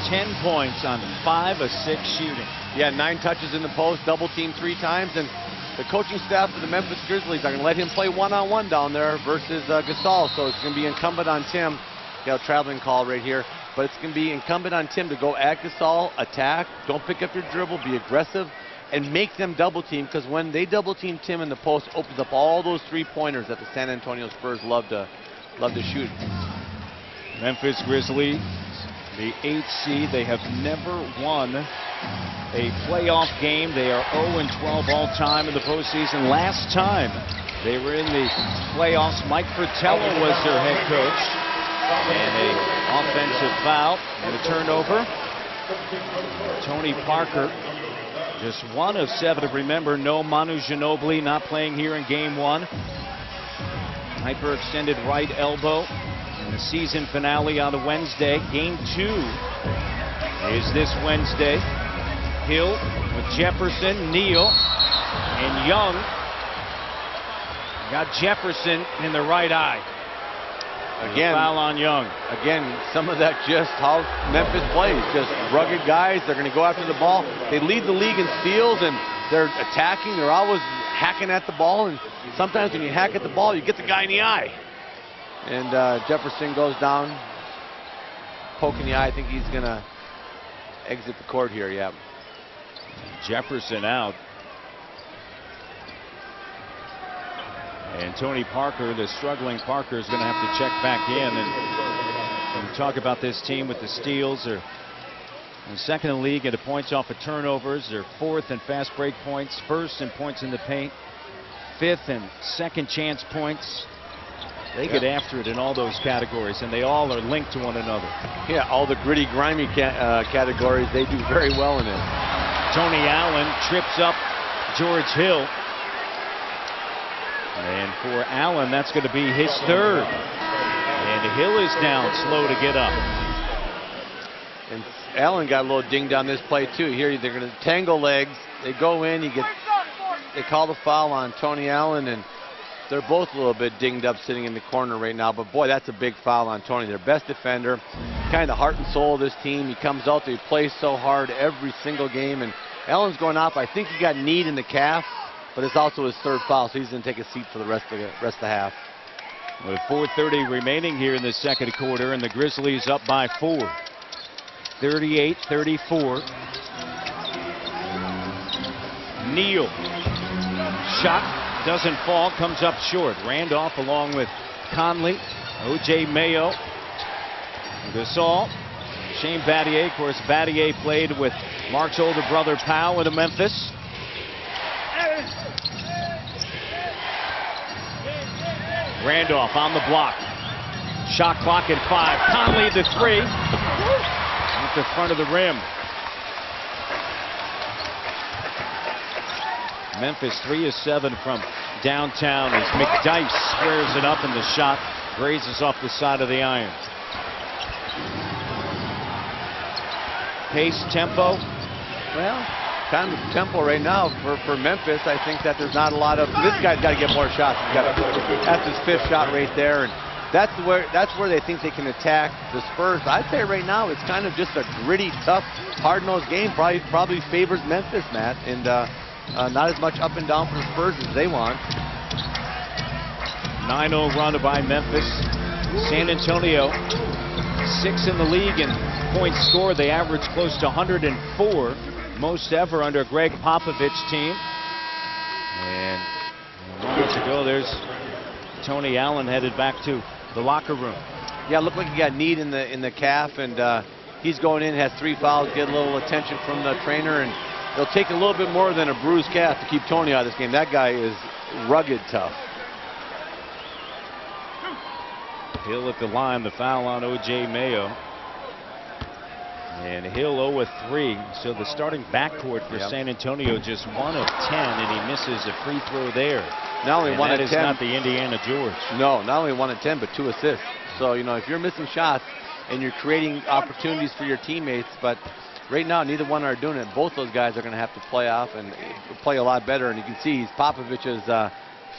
10 points on 5 of 6 shooting. Yeah, 9 touches in the post, double team 3 times, and the coaching staff of the Memphis Grizzlies are going to let him play one-on-one down there versus Gasol, so it's going to be incumbent on Tim. Got a traveling call right here, but it's going to be incumbent on Tim to go at Gasol, attack, don't pick up your dribble, be aggressive, and make them double team, because when they double team Tim in the post, opens up all those 3-pointers that the San Antonio Spurs love to shoot. Memphis Grizzlies, the 8th seed, they have never won a playoff game. They are 0-12 all time in the postseason. Last time they were in the playoffs, Mike Fratello was their head coach. And a offensive foul and a turnover. Tony Parker, just 1 of 7. Remember, no Manu Ginobili, not playing here in game 1. Hyperextended right elbow in the season finale on a Wednesday. Game 2 is this Wednesday. Hill with Jefferson, Neal, and Young. Got Jefferson in the right eye. Again, foul on Young. Again, some of that just how Memphis plays. Just rugged guys. They're going to go after the ball. They lead the league in steals, and they're attacking. They're always hacking at the ball, and sometimes when you hack at the ball, you get the guy in the eye. And Jefferson goes down, poking the eye. I think he's going to exit the court here, yeah. Jefferson out. And Tony Parker, the struggling Parker, is going to have to check back in. And when we talk about this team with the steals, they're second in the league in the points off of turnovers. They're 4th in fast break points, 1st in points in the paint, 5th in second chance points. They get after it in all those categories, and they all are linked to one another. Yeah, all the gritty, grimy categories, they do very well in it. Tony Allen trips up George Hill. And for Allen, that's going to be his 3rd. And Hill is down, slow to get up. And Allen got a little dinged on this play, too. Here, they're going to tangle legs. They go in, they call the foul on Tony Allen, and they're both a little bit dinged up sitting in the corner right now. But, boy, that's a big foul on Tony. Their best defender, kind of the heart and soul of this team. He comes out there, he plays so hard every single game. And Allen's going off. I think he got kneed in the calf. But it's also his 3rd foul, so he's going to take a seat for the rest of the half. With 4:30 remaining here in the second quarter, and the Grizzlies up by 4. 38-34. Neal. Shot doesn't fall, comes up short. Randolph along with Conley, O.J. Mayo, Gasol, Shane Battier. Of course, Battier played with Mark's older brother Powell in Memphis. Randolph on the block. Shot clock at 5. Conley the 3. At the front of the rim. Memphis 3 of 7 from downtown as McDyess squares it up, and the shot grazes off the side of the iron. Pace, tempo. Well, kind of tempo right now for Memphis. I think that there's not a lot of. This guy's got to get more shots. That's his 5th shot right there, and that's where they think they can attack the Spurs. I'd say right now it's kind of just a gritty, tough, hard-nosed game. Probably favors Memphis, Matt, and not as much up and down for the Spurs as they want. 9-0 run by Memphis. San Antonio, 6th in the league in points scored. They average close to 104, most ever under Greg Popovich's team. And moments ago, there's Tony Allen headed back to the locker room. Yeah, looked like he got kneed in the calf, and he's going in, has 3 fouls, get a little attention from the trainer, and it'll take a little bit more than a bruised calf to keep Tony out of this game. That guy is rugged tough. Hill at the line, the foul on O.J. Mayo. And Hill 0 of 3. So the starting backcourt for San Antonio just 1 of 10, and he misses a free throw there. Not only 1 of 10. That is not the Indiana George. No, not only 1 of 10, but 2 assists. So, you know, if you're missing shots and you're creating opportunities for your teammates, but right now neither one are doing it. Both those guys are going to have to play off and play a lot better. And you can see he's Popovich's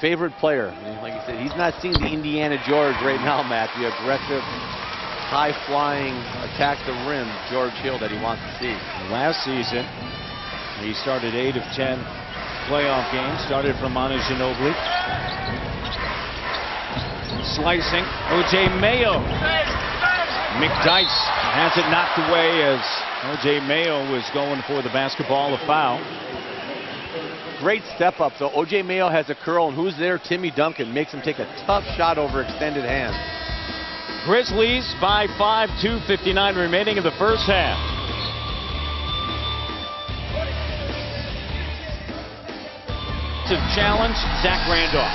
favorite player. And like you said, he's not seeing the Indiana George right now, Matt, the aggressive, high-flying, attack the rim George Hill that he wants to see. Last season, he started 8 of 10 playoff games, started from Manu Ginobili. Slicing, O.J. Mayo. McDyess has it knocked away as O.J. Mayo was going for the basketball, a foul. Great step up. So O.J. Mayo has a curl, and who's there? Timmy Duncan makes him take a tough shot over extended hands. Grizzlies by 5, 2:59 remaining in the first half. Challenge, Zach Randolph.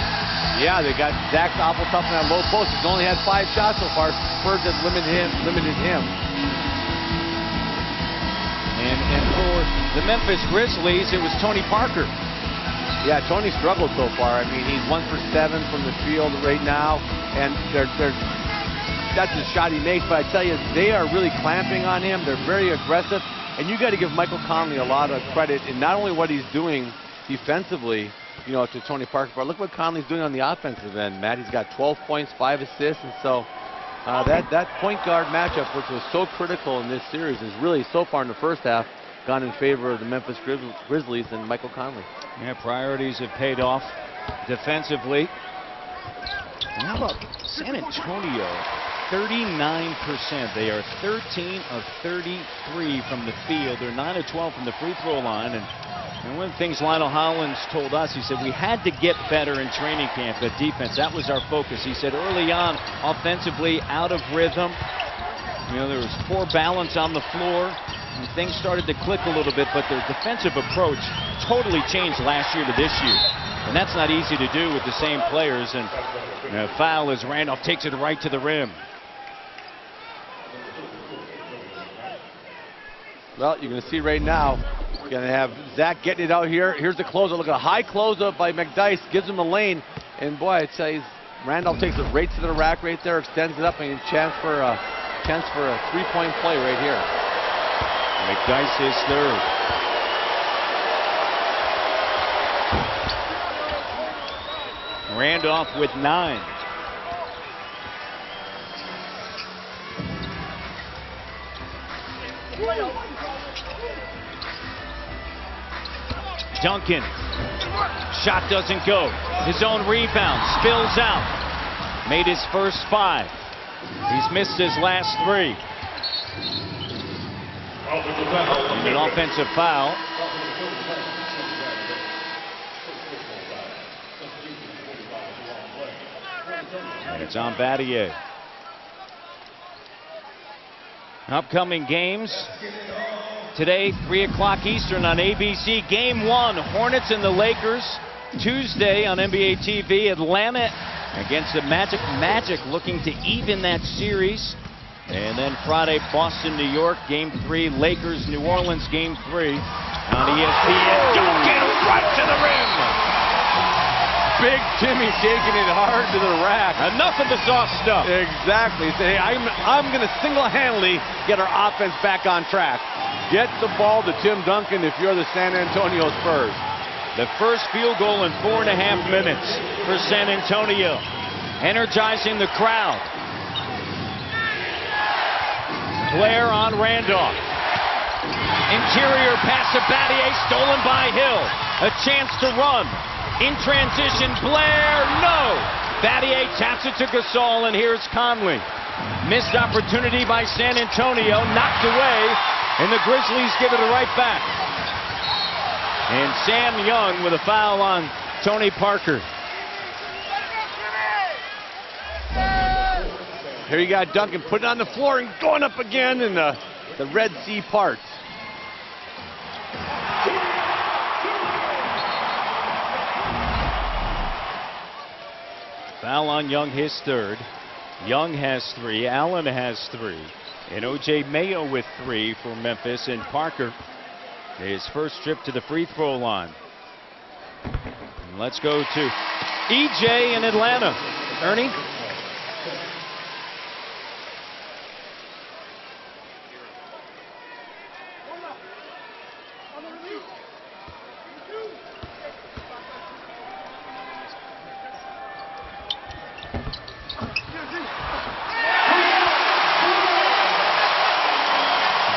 Yeah, they got Zach awful tough in that low post. He's only had 5 shots so far. Spurs has limited him. And for the Memphis Grizzlies, it was Tony Parker. Yeah, Tony struggled so far. I mean, he's 1 for 7 from the field right now, and that's the shot he makes. But I tell you, they are really clamping on him. They're very aggressive, and you got to give Michael Conley a lot of credit in not only what he's doing defensively, you know, to Tony Parker, but look what Conley's doing on the offensive end, Matt. He's got 12 points, 5 assists, and so that point guard matchup, which was so critical in this series, is really so far in the first half gone in favor of the Memphis Grizzlies and Michael Conley. Yeah, priorities have paid off defensively. And how about San Antonio? 39%. They are 13 of 33 from the field. They're 9 of 12 from the free throw line. And one of the things Lionel Hollins told us, he said, we had to get better in training camp at defense. That was our focus. He said early on, offensively, out of rhythm. You know, there was poor balance on the floor. And things started to click a little bit, but their defensive approach totally changed last year to this year. And that's not easy to do with the same players. And foul as Randolph takes it right to the rim. Well, you're going to see right now, you're going to have Zach getting it out here. Here's the closeout. Look at a high closeout by McDyess. Gives him a lane. And boy, I tell you, Randolph takes it right to the rack right there, extends it up, and a chance for a three-point play right here. McDyess is third. Randolph with 9. Duncan. Shot doesn't go. His own rebound. Spills out. Made his first 5. He's missed his last 3. And an offensive foul. And it's on Battier. Upcoming games today, 3 o'clock Eastern on ABC. Game 1, Hornets and the Lakers. Tuesday on NBA TV, Atlanta against the Magic. Magic looking to even that series. And then Friday, Boston, New York, Game 3. Lakers, New Orleans, Game 3. On ESPN, Duncan right to the rim. Big Timmy taking it hard to the rack. Enough of the soft stuff. Exactly. Say, hey, I'm going to single-handedly get our offense back on track. Get the ball to Tim Duncan if you're the San Antonio Spurs. The first field goal in 4.5 minutes for San Antonio, energizing the crowd. Blair on Randolph. Interior pass to Battier, stolen by Hill. A chance to run. In transition, Blair, no! Battier taps it to Gasol, and here's Conley. Missed opportunity by San Antonio, knocked away, and the Grizzlies give it right back. And Sam Young with a foul on Tony Parker. Here you got Duncan putting it on the floor and going up again, and the Red Sea parts. Foul on Young, his third. Young has 3, Allen has 3, and O.J. Mayo with 3 for Memphis, and Parker his first trip to the free throw line. And let's go to E.J. in Atlanta. Ernie?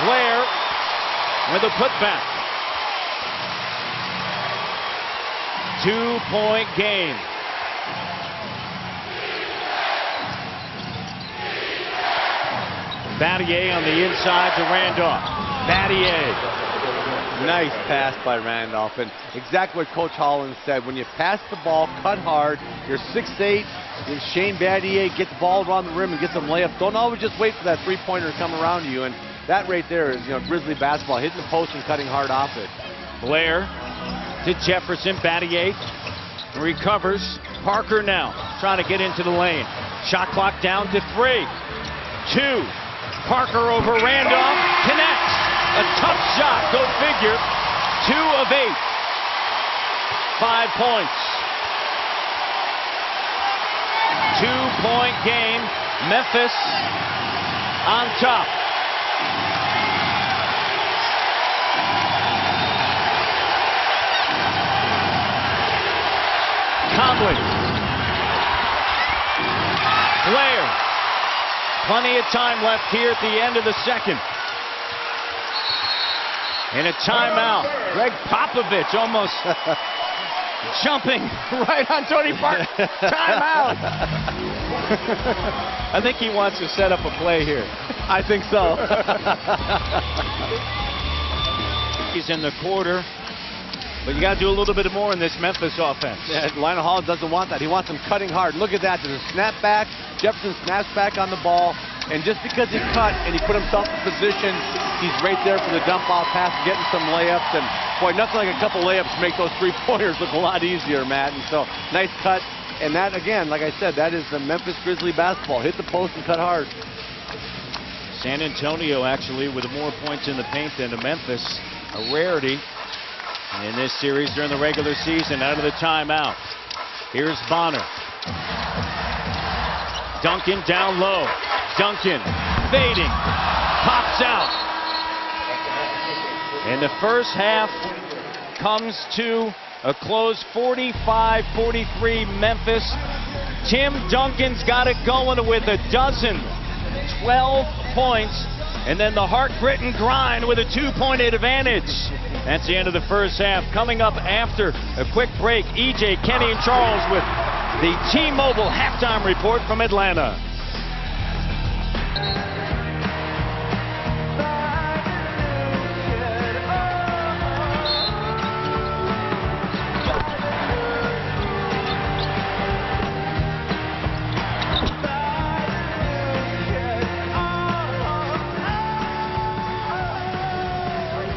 Blair with a putback. 2-point game. Battier on the inside to Randolph. Battier. Nice pass by Randolph, and exactly what Coach Hollins said. When you pass the ball, cut hard. You're 6'8". Shane Battier gets the ball around the rim and gets some layups. Don't always just wait for that three-pointer to come around you. And that right there is, Grizzly basketball, hitting the post and cutting hard off it. Blair to Jefferson. Battier recovers. Parker now trying to get into the lane. Shot clock down to 3. 2. Parker over Randolph. Connects. A tough shot. Go figure. 2 of 8. 5 points. 2-point game. Memphis on top. Conley. Blair. Plenty of time left here at the end of the second. And a timeout. Greg Popovich almost jumping right on Tony Parker. Timeout. I think he wants to set up a play here. I think so. He's in the quarter. But you got to do a little bit more in this Memphis offense. Yeah, Lionel Hollins doesn't want that. He wants them cutting hard. Look at that. There's a snap back. Jefferson snaps back on the ball. And just because he cut and he put himself in position, he's right there for the dump off pass, getting some layups. And boy, nothing like a couple layups to make those three-pointers look a lot easier, Matt. And so, nice cut. And that, again, like I said, that is the Memphis Grizzly basketball. Hit the post and cut hard. San Antonio actually with more points in the paint than to Memphis. A rarity in this series during the regular season. Out of the timeout. Here's Bonner. Duncan down low. Duncan fading. Pops out. And the first half comes to a close 45-43 Memphis. Tim Duncan's got it going with a dozen. 12 points. And then the heart, grit, and grind with a 2-point advantage. That's the end of the first half. Coming up after a quick break, EJ, Kenny, and Charles with the T-Mobile halftime report from Atlanta.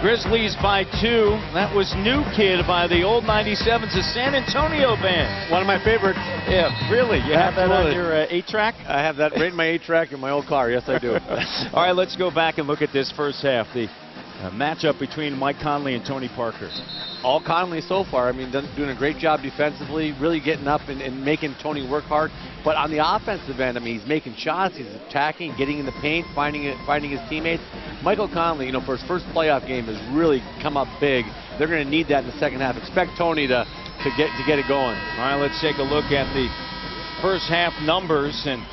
Grizzlies by 2. That was New Kid by the old 97's, a San Antonio band. One of my favorites. Yeah, really? You have that on Absolutely. your 8-track? I have that right in my 8-track in my old car. Yes, I do. All right, let's go back and look at this first half. The matchup between Mike Conley and Tony Parker. All Conley so far. I mean, doing a great job defensively, really getting up and making Tony work hard. But on the offensive end, I mean, he's making shots, he's attacking, getting in the paint, finding his teammates. Michael Conley, you know, for his first playoff game, has really come up big. They're going to need that in the second half. Expect Tony to get it going. All right, let's take a look at the first half numbers. And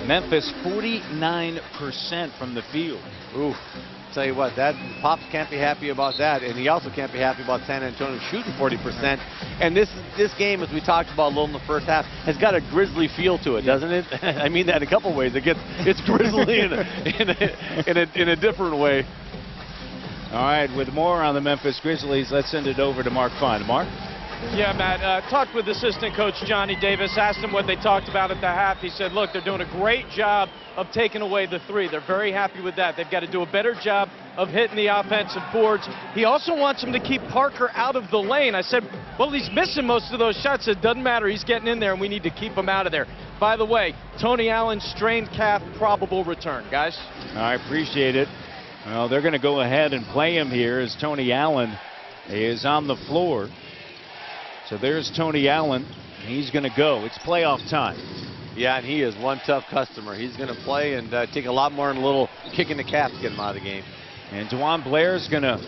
Memphis 49% from the field. Oof. Tell you what, that Pops can't be happy about that, and he also can't be happy about San Antonio shooting 40%. And this game, as we talked about a little in the first half, has got a Grizzly feel to it, doesn't it? I mean that in a couple ways. It's Grizzly in a different way. All right, with more on the Memphis Grizzlies, let's send it over to Mark Fine. Mark? Yeah, Matt, talked with assistant coach Johnny Davis, asked him what they talked about at the half. He said, look, they're doing a great job of taking away the three. They're very happy with that. They've got to do a better job of hitting the offensive boards. He also wants them to keep Parker out of the lane. I said, well, he's missing most of those shots. It doesn't matter. He's getting in there, and we need to keep him out of there. By the way, Tony Allen, strained calf, probable return. Guys? I appreciate it. Well, they're going to go ahead and play him here as Tony Allen is on the floor. So there's Tony Allen. He's going to go. It's playoff time. Yeah, and he is one tough customer. He's going to play and take a lot more than a little kick in the calf to get him out of the game. And DeJuan Blair's going to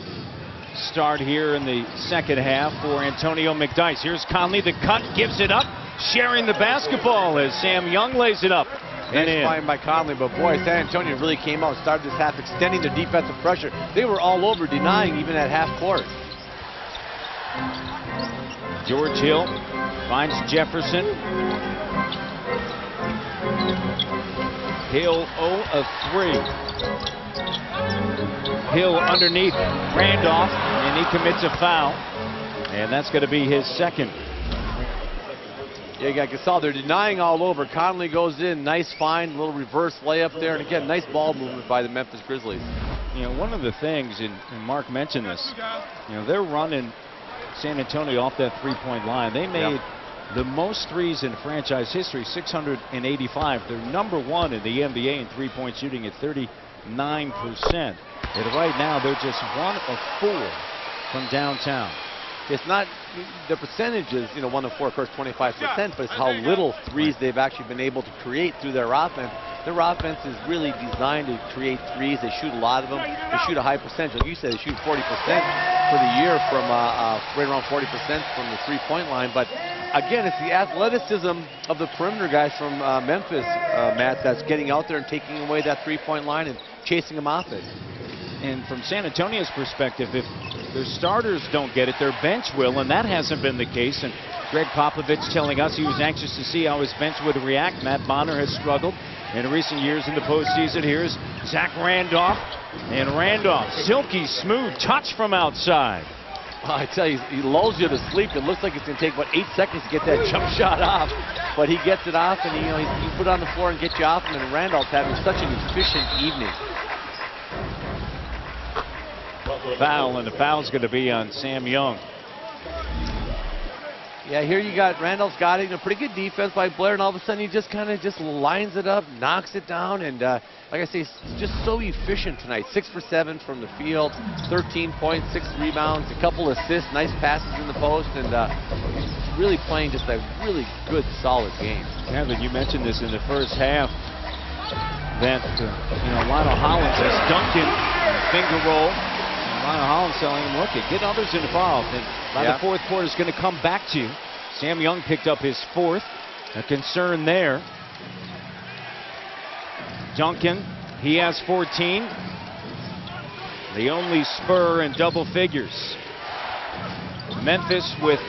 start here in the second half for Antonio McDyess. Here's Conley. The cut, gives it up, sharing the basketball as Sam Young lays it up. Nice find by Conley, but boy, San Antonio really came out and started this half extending the defensive pressure. They were all over, denying even at half court. George Hill finds Jefferson. Hill 0 of 3. Hill underneath Randolph, and he commits a foul. And that's going to be his second. Yeah, you got Gasol. They're denying all over. Conley goes in. Nice find, little reverse layup there. And again, nice ball movement by the Memphis Grizzlies. You know, one of the things, and Mark mentioned this, you know, they're running San Antonio off that three-point line. They made the most threes in franchise history, 685. They're number 1 in the NBA in three-point shooting at 39%. And right now, they're just 1 of 4 from downtown. It's not the percentages, you know, 1 of 4, of course, 25%, but it's how little threes they've actually been able to create through their offense. Their offense is really designed to create threes. They shoot a lot of them. They shoot a high percentage. Like you said, they shoot 40% for the year from right around 40% from the three-point line. But again, it's the athleticism of the perimeter guys from Memphis, Matt, that's getting out there and taking away that three-point line and chasing them off it. And from San Antonio's perspective, if their starters don't get it, their bench will, and that hasn't been the case. And Greg Popovich telling us he was anxious to see how his bench would react. Matt Bonner has struggled in recent years in the postseason. Here's Zach Randolph, and Randolph, silky smooth touch from outside. I tell you, he lulls you to sleep. It looks like it's going to take about 8 seconds to get that jump shot off, but he gets it off, and he put it on the floor and get you off him. And Randolph's having such an efficient evening. Foul, and the foul's going to be on Sam Young. Yeah, here you got Randolph's got it. A pretty good defense by Blair, and all of a sudden he just kind of lines it up, knocks it down, and like I say, he's just so efficient tonight. 6 for 7 from the field, 13 points, 6 rebounds, a couple assists, nice passes in the post, and he's really playing just a really good, solid game. Kevin, you mentioned this in the first half, that Lionel Hollins has Duncan finger roll. Lionel Hollins telling him, look, get others involved. And by the fourth quarter, is going to come back to you. Sam Young picked up his 4th. A concern there. Duncan, he has 14. The only Spur in double figures. Memphis with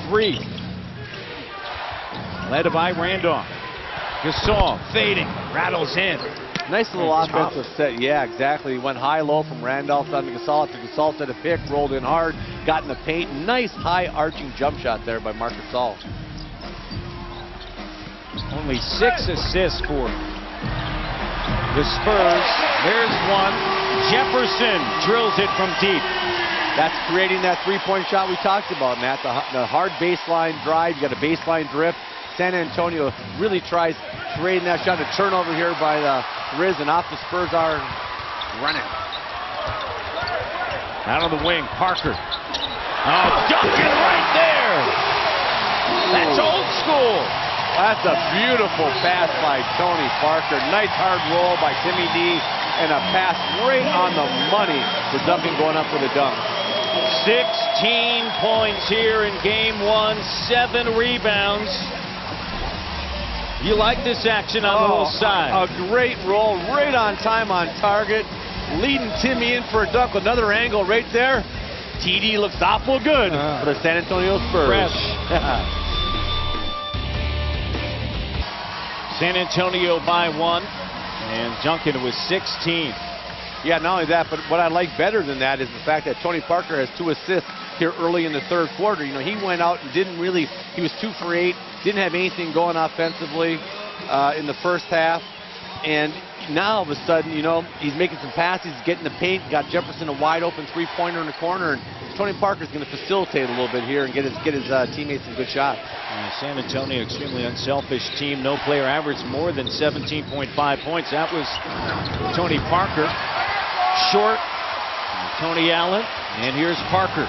3. Led by Randolph. Gasol fading, rattles in. Nice little offensive set. Yeah, exactly. He went high-low from Randolph down to Gasol. After Gasol set a pick, rolled in hard, got in the paint. Nice high-arching jump shot there by Marc Gasol. Only 6 assists for the Spurs. There's one. Jefferson drills it from deep. That's creating that three-point shot we talked about, Matt. The hard baseline drive, you got a baseline drift. San Antonio really tries creating that shot. A turnover here by the Grizz, and off the Spurs are running. Out of the wing, Parker. Oh, Duncan right there. That's old school. That's a beautiful pass by Tony Parker. Nice hard roll by Timmy D, and a pass right on the money to Duncan going up with a dunk. 16 points here in game one, 7 rebounds. You like this action on the little side. A great roll, right on time, on target. Leading Timmy in for a dunk. Another angle right there. TD looks awful good for the San Antonio Spurs. Fresh. San Antonio by 1, and Duncan was 16. Yeah, not only that, but what I like better than that is the fact that Tony Parker has 2 assists here early in the third quarter. You know, he went out and didn't really, he was 2 for 8, didn't have anything going offensively in the first half. And now all of a sudden, you know, he's making some passes, getting the paint, got Jefferson a wide open three-pointer in the corner, and Tony Parker's going to facilitate a little bit here and get his teammates some good shots. San Antonio, extremely unselfish team. No player averaged more than 17.5 points. That was Tony Parker. Short, Tony Allen, and here's Parker.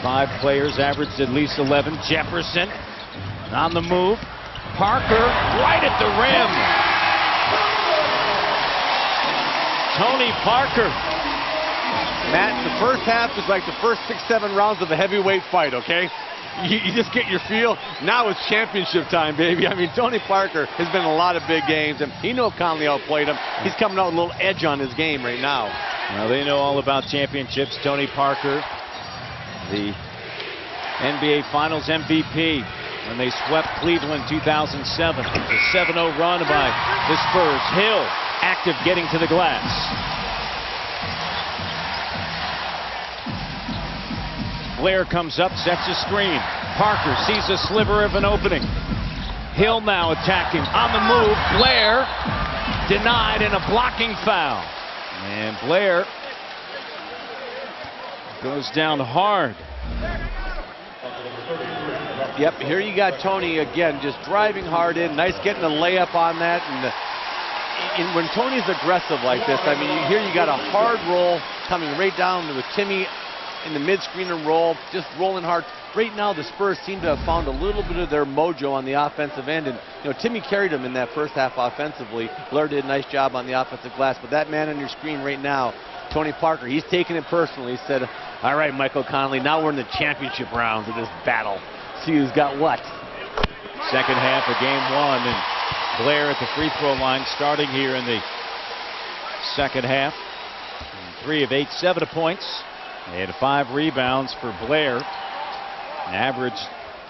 5 players averaged at least 11. Jefferson on the move. Parker right at the rim. Tony Parker. Matt, the first half is like the first 6-7 rounds of a heavyweight fight, okay? You just get your feel. Now it's championship time, baby. I mean, Tony Parker has been in a lot of big games, and he knows Conley outplayed him. He's coming out with a little edge on his game right now. Well, they know all about championships. Tony Parker, the NBA Finals MVP when they swept Cleveland 2007. The 7-0 run by the Spurs. Hill active, getting to the glass. Blair comes up, sets a screen. Parker sees a sliver of an opening. Hill now attacking. On the move, Blair denied, and a blocking foul. And Blair goes down hard. Yep, here you got Tony again, just driving hard in. Nice getting a layup on that. And when Tony's aggressive like this, I mean, here you got a hard roll coming right down with Timmy in the mid-screen and roll, just rolling hard. Right now, the Spurs seem to have found a little bit of their mojo on the offensive end. And, you know, Timmy carried them in that first half offensively. Blair did a nice job on the offensive glass. But that man on your screen right now, Tony Parker, he's taking it personally. He said, all right, Michael Conley, now we're in the championship rounds of this battle. See who's got what. Second half of game one, and Blair at the free throw line starting here in the second half. 3 of 8, 7 points. They had 5 rebounds for Blair. An average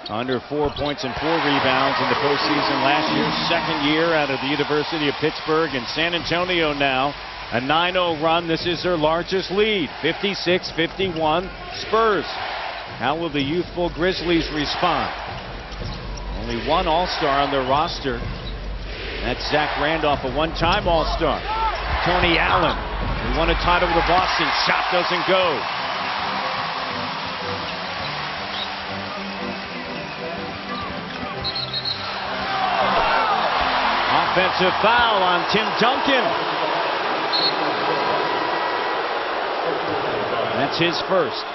under 4 points and 4 rebounds in the postseason last year. Second year out of the University of Pittsburgh. And San Antonio now a 9-0 run. This is their largest lead. 56-51 Spurs. How will the youthful Grizzlies respond? Only one All-Star on their roster. That's Zach Randolph, a one-time All-Star. Tony Allen, who won a title with Boston. Shot doesn't go. Offensive foul on Tim Duncan. That's his first.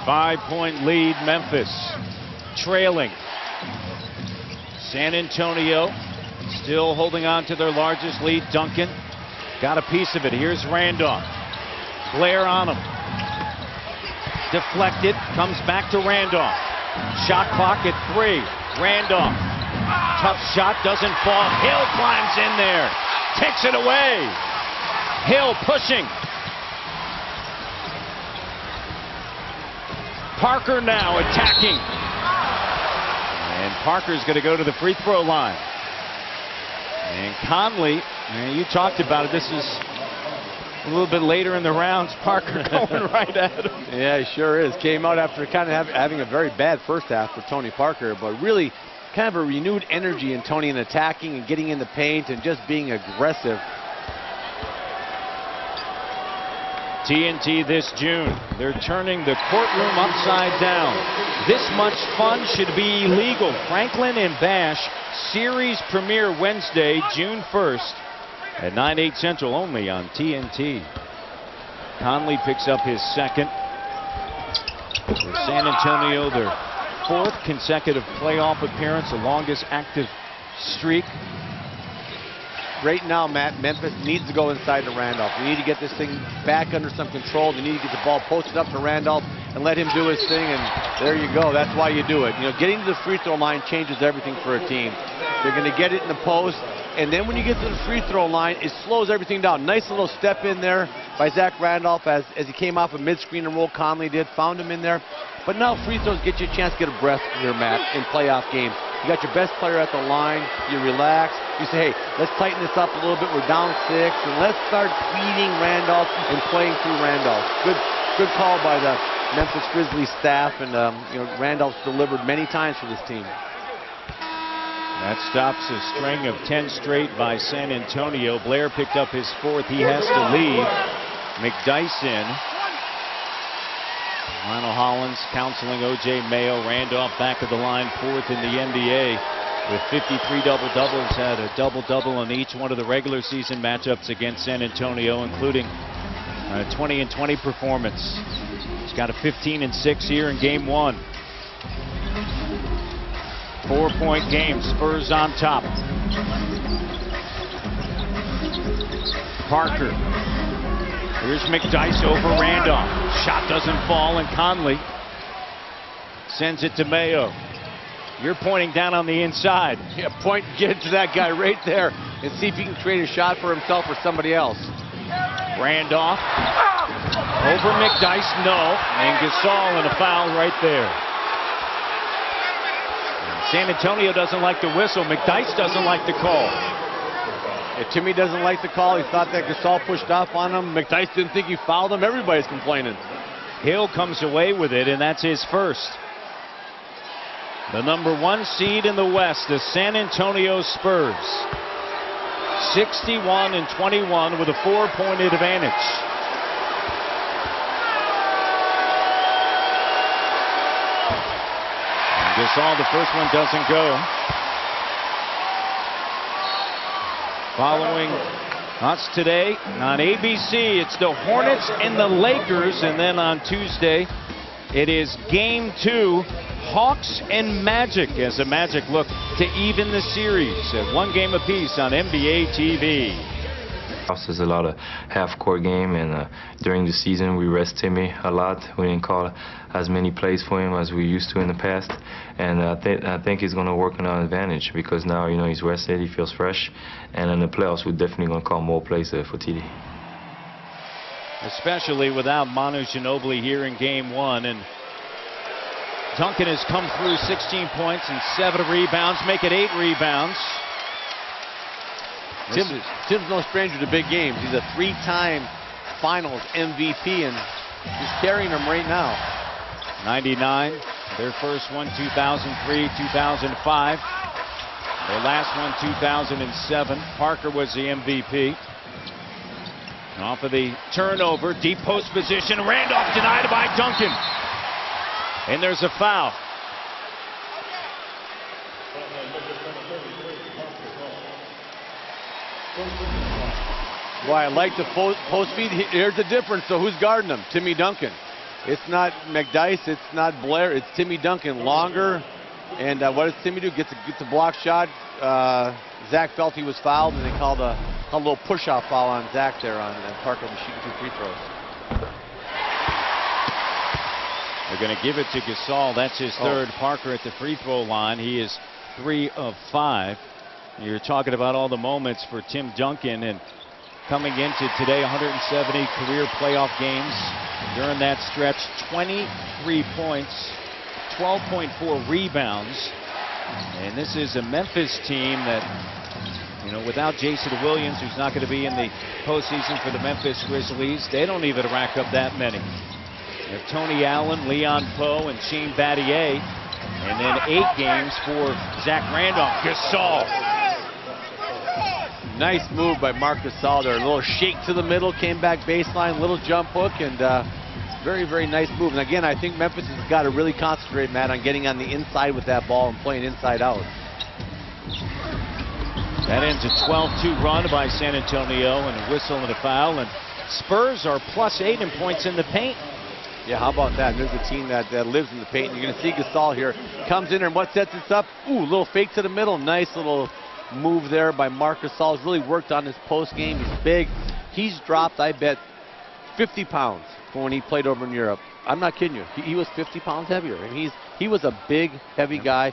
Five-point lead, Memphis. Trailing. San Antonio still holding on to their largest lead. Duncan got a piece of it. Here's Randolph. Blair on him. Deflected. Comes back to Randolph. Shot clock at 3. Randolph. Tough shot. Doesn't fall. Hill climbs in there. Takes it away. Hill pushing. Parker now attacking. And Parker's going to go to the free throw line. And Conley, you talked about it. This is a little bit later in the rounds. Parker going right at him. Yeah, he sure is. Came out after kind of having a very bad first half for Tony Parker, but really kind of a renewed energy in Tony in attacking and getting in the paint and just being aggressive. TNT this June. They're turning the courtroom upside down. This much fun should be illegal. Franklin and Bash series premiere Wednesday, June 1st at 9/8 Central, only on TNT. Conley picks up his second. For San Antonio, their 4th consecutive playoff appearance, the longest active streak. Right now, Matt, Memphis needs to go inside to Randolph. We need to get this thing back under some control. They need to get the ball posted up to Randolph and let him do his thing, and there you go. That's why you do it. You know, getting to the free throw line changes everything for a team. They're going to get it in the post, and then when you get to the free throw line, it slows everything down. Nice little step in there by Zach Randolph as he came off a mid-screen and roll. Conley did, found him in there. But now free throws get you a chance to get a breath here, Matt, in playoff games. You got your best player at the line, you relax, you say, hey, let's tighten this up a little bit, we're down 6, and let's start feeding Randolph and playing through Randolph. Good call by the Memphis Grizzlies staff, and you know, Randolph's delivered many times for this team. That stops a string of 10 straight by San Antonio. Blair picked up his 4th. He has to leave. McDyess in. Lionel Hollins counseling O.J. Mayo. Randolph back of the line, 4th in the NBA with 53 double-doubles. Had a double-double on each one of the regular season matchups against San Antonio, including a 20-20 performance. He's got a 15-6 here in game 1. 4-point game, Spurs on top. Parker. Here's McDyess over Randolph. Shot doesn't fall, and Conley sends it to Mayo. You're pointing down on the inside. Yeah, point, get it to that guy right there and see if he can create a shot for himself or somebody else. Randolph over McDyess, no. And Gasol and a foul right there. San Antonio doesn't like the whistle. McDyess doesn't like the call. Yeah, Timmy doesn't like the call. He thought that Gasol pushed off on him. McDyess didn't think he fouled him. Everybody's complaining. Hill comes away with it, and that's his first. The number 1 seed in the West, the San Antonio Spurs. 61-21 with a 4-point advantage. Gasol, the first one doesn't go. Following us today on ABC, it's the Hornets and the Lakers, and then on Tuesday, it is Game 2, Hawks and Magic, as the Magic look to even the series at 1 game apiece on NBA TV. There's a lot of half-court game, and during the season we rest Timmy a lot. We didn't call as many plays for him as we used to in the past, and I think he's going to work on our advantage because now, you know, he's rested, he feels fresh, and in the playoffs we're definitely going to call more plays for TD. Especially without Manu Ginobili here in game 1, and Duncan has come through 16 points and 7 rebounds, make it 8 rebounds. Tim's no stranger to big games. He's a 3-time Finals MVP, and he's carrying them right now. 99, their first one 2003, 2005. Their last one 2007. Parker was the MVP. Off of the turnover, deep post position. Randolph denied by Duncan. And there's a foul. Boy, I like the post feed. Here's the difference. So who's guarding him? Timmy Duncan. It's not McDyess. It's not Blair. It's Timmy Duncan. Longer. And what does Timmy do? Gets a block shot. Zach felt he was fouled, and they called a little push-off foul on Zach there on Parker shooting 2 free throws. They're going to give it to Gasol. That's his third. Parker at the free throw line. He is 3 of 5. You're talking about all the moments for Tim Duncan, and coming into today, 170 career playoff games. During that stretch, 23 points, 12.4 rebounds. And this is a Memphis team that You know, without Jason Williams, who's not going to be in the postseason for the Memphis Grizzlies, they don't even rack up that many. You have Tony Allen, Leon Poe, and Shane Battier. And then 8 games for Zach Randolph. Gasol. Nice move by Marc Gasol there. A little shake to the middle, came back baseline, little jump hook, and very, very nice move. And again, I think Memphis has got to really concentrate, Matt, on getting on the inside with that ball and playing inside out. That ends a 12-2 run by San Antonio, and a whistle and a foul. And Spurs are +8 in points in the paint. Yeah, how about that? And there's a team that lives in the paint. You're going to see Gasol here. Comes in, and what sets this up? Ooh, little fake to the middle. Nice little move there by Marc Gasol. He's really worked on his post game. He's big. He's dropped, I bet, 50 pounds from when he played over in Europe. I'm not kidding you. He was 50 pounds heavier. And he was a big, heavy guy.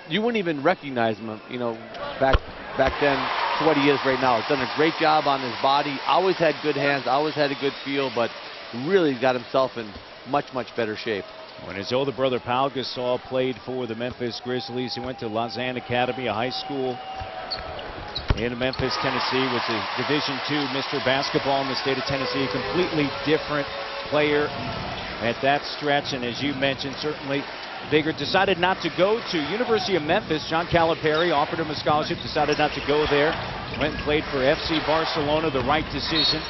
You wouldn't even recognize him, you know, back then to what he is right now. He's done a great job on his body. Always had good hands. Always had a good feel, but really got himself in much, much better shape. When his older brother Pau Gasol played for the Memphis Grizzlies, he went to Lausanne Academy, a high school in Memphis, Tennessee. Was a Division II Mr. Basketball in the state of Tennessee. A completely different player at that stretch, and as you mentioned, certainly bigger. Decided not to go to University of Memphis. John Calipari offered him a scholarship, decided not to go there. Went and played for FC Barcelona, the right decision.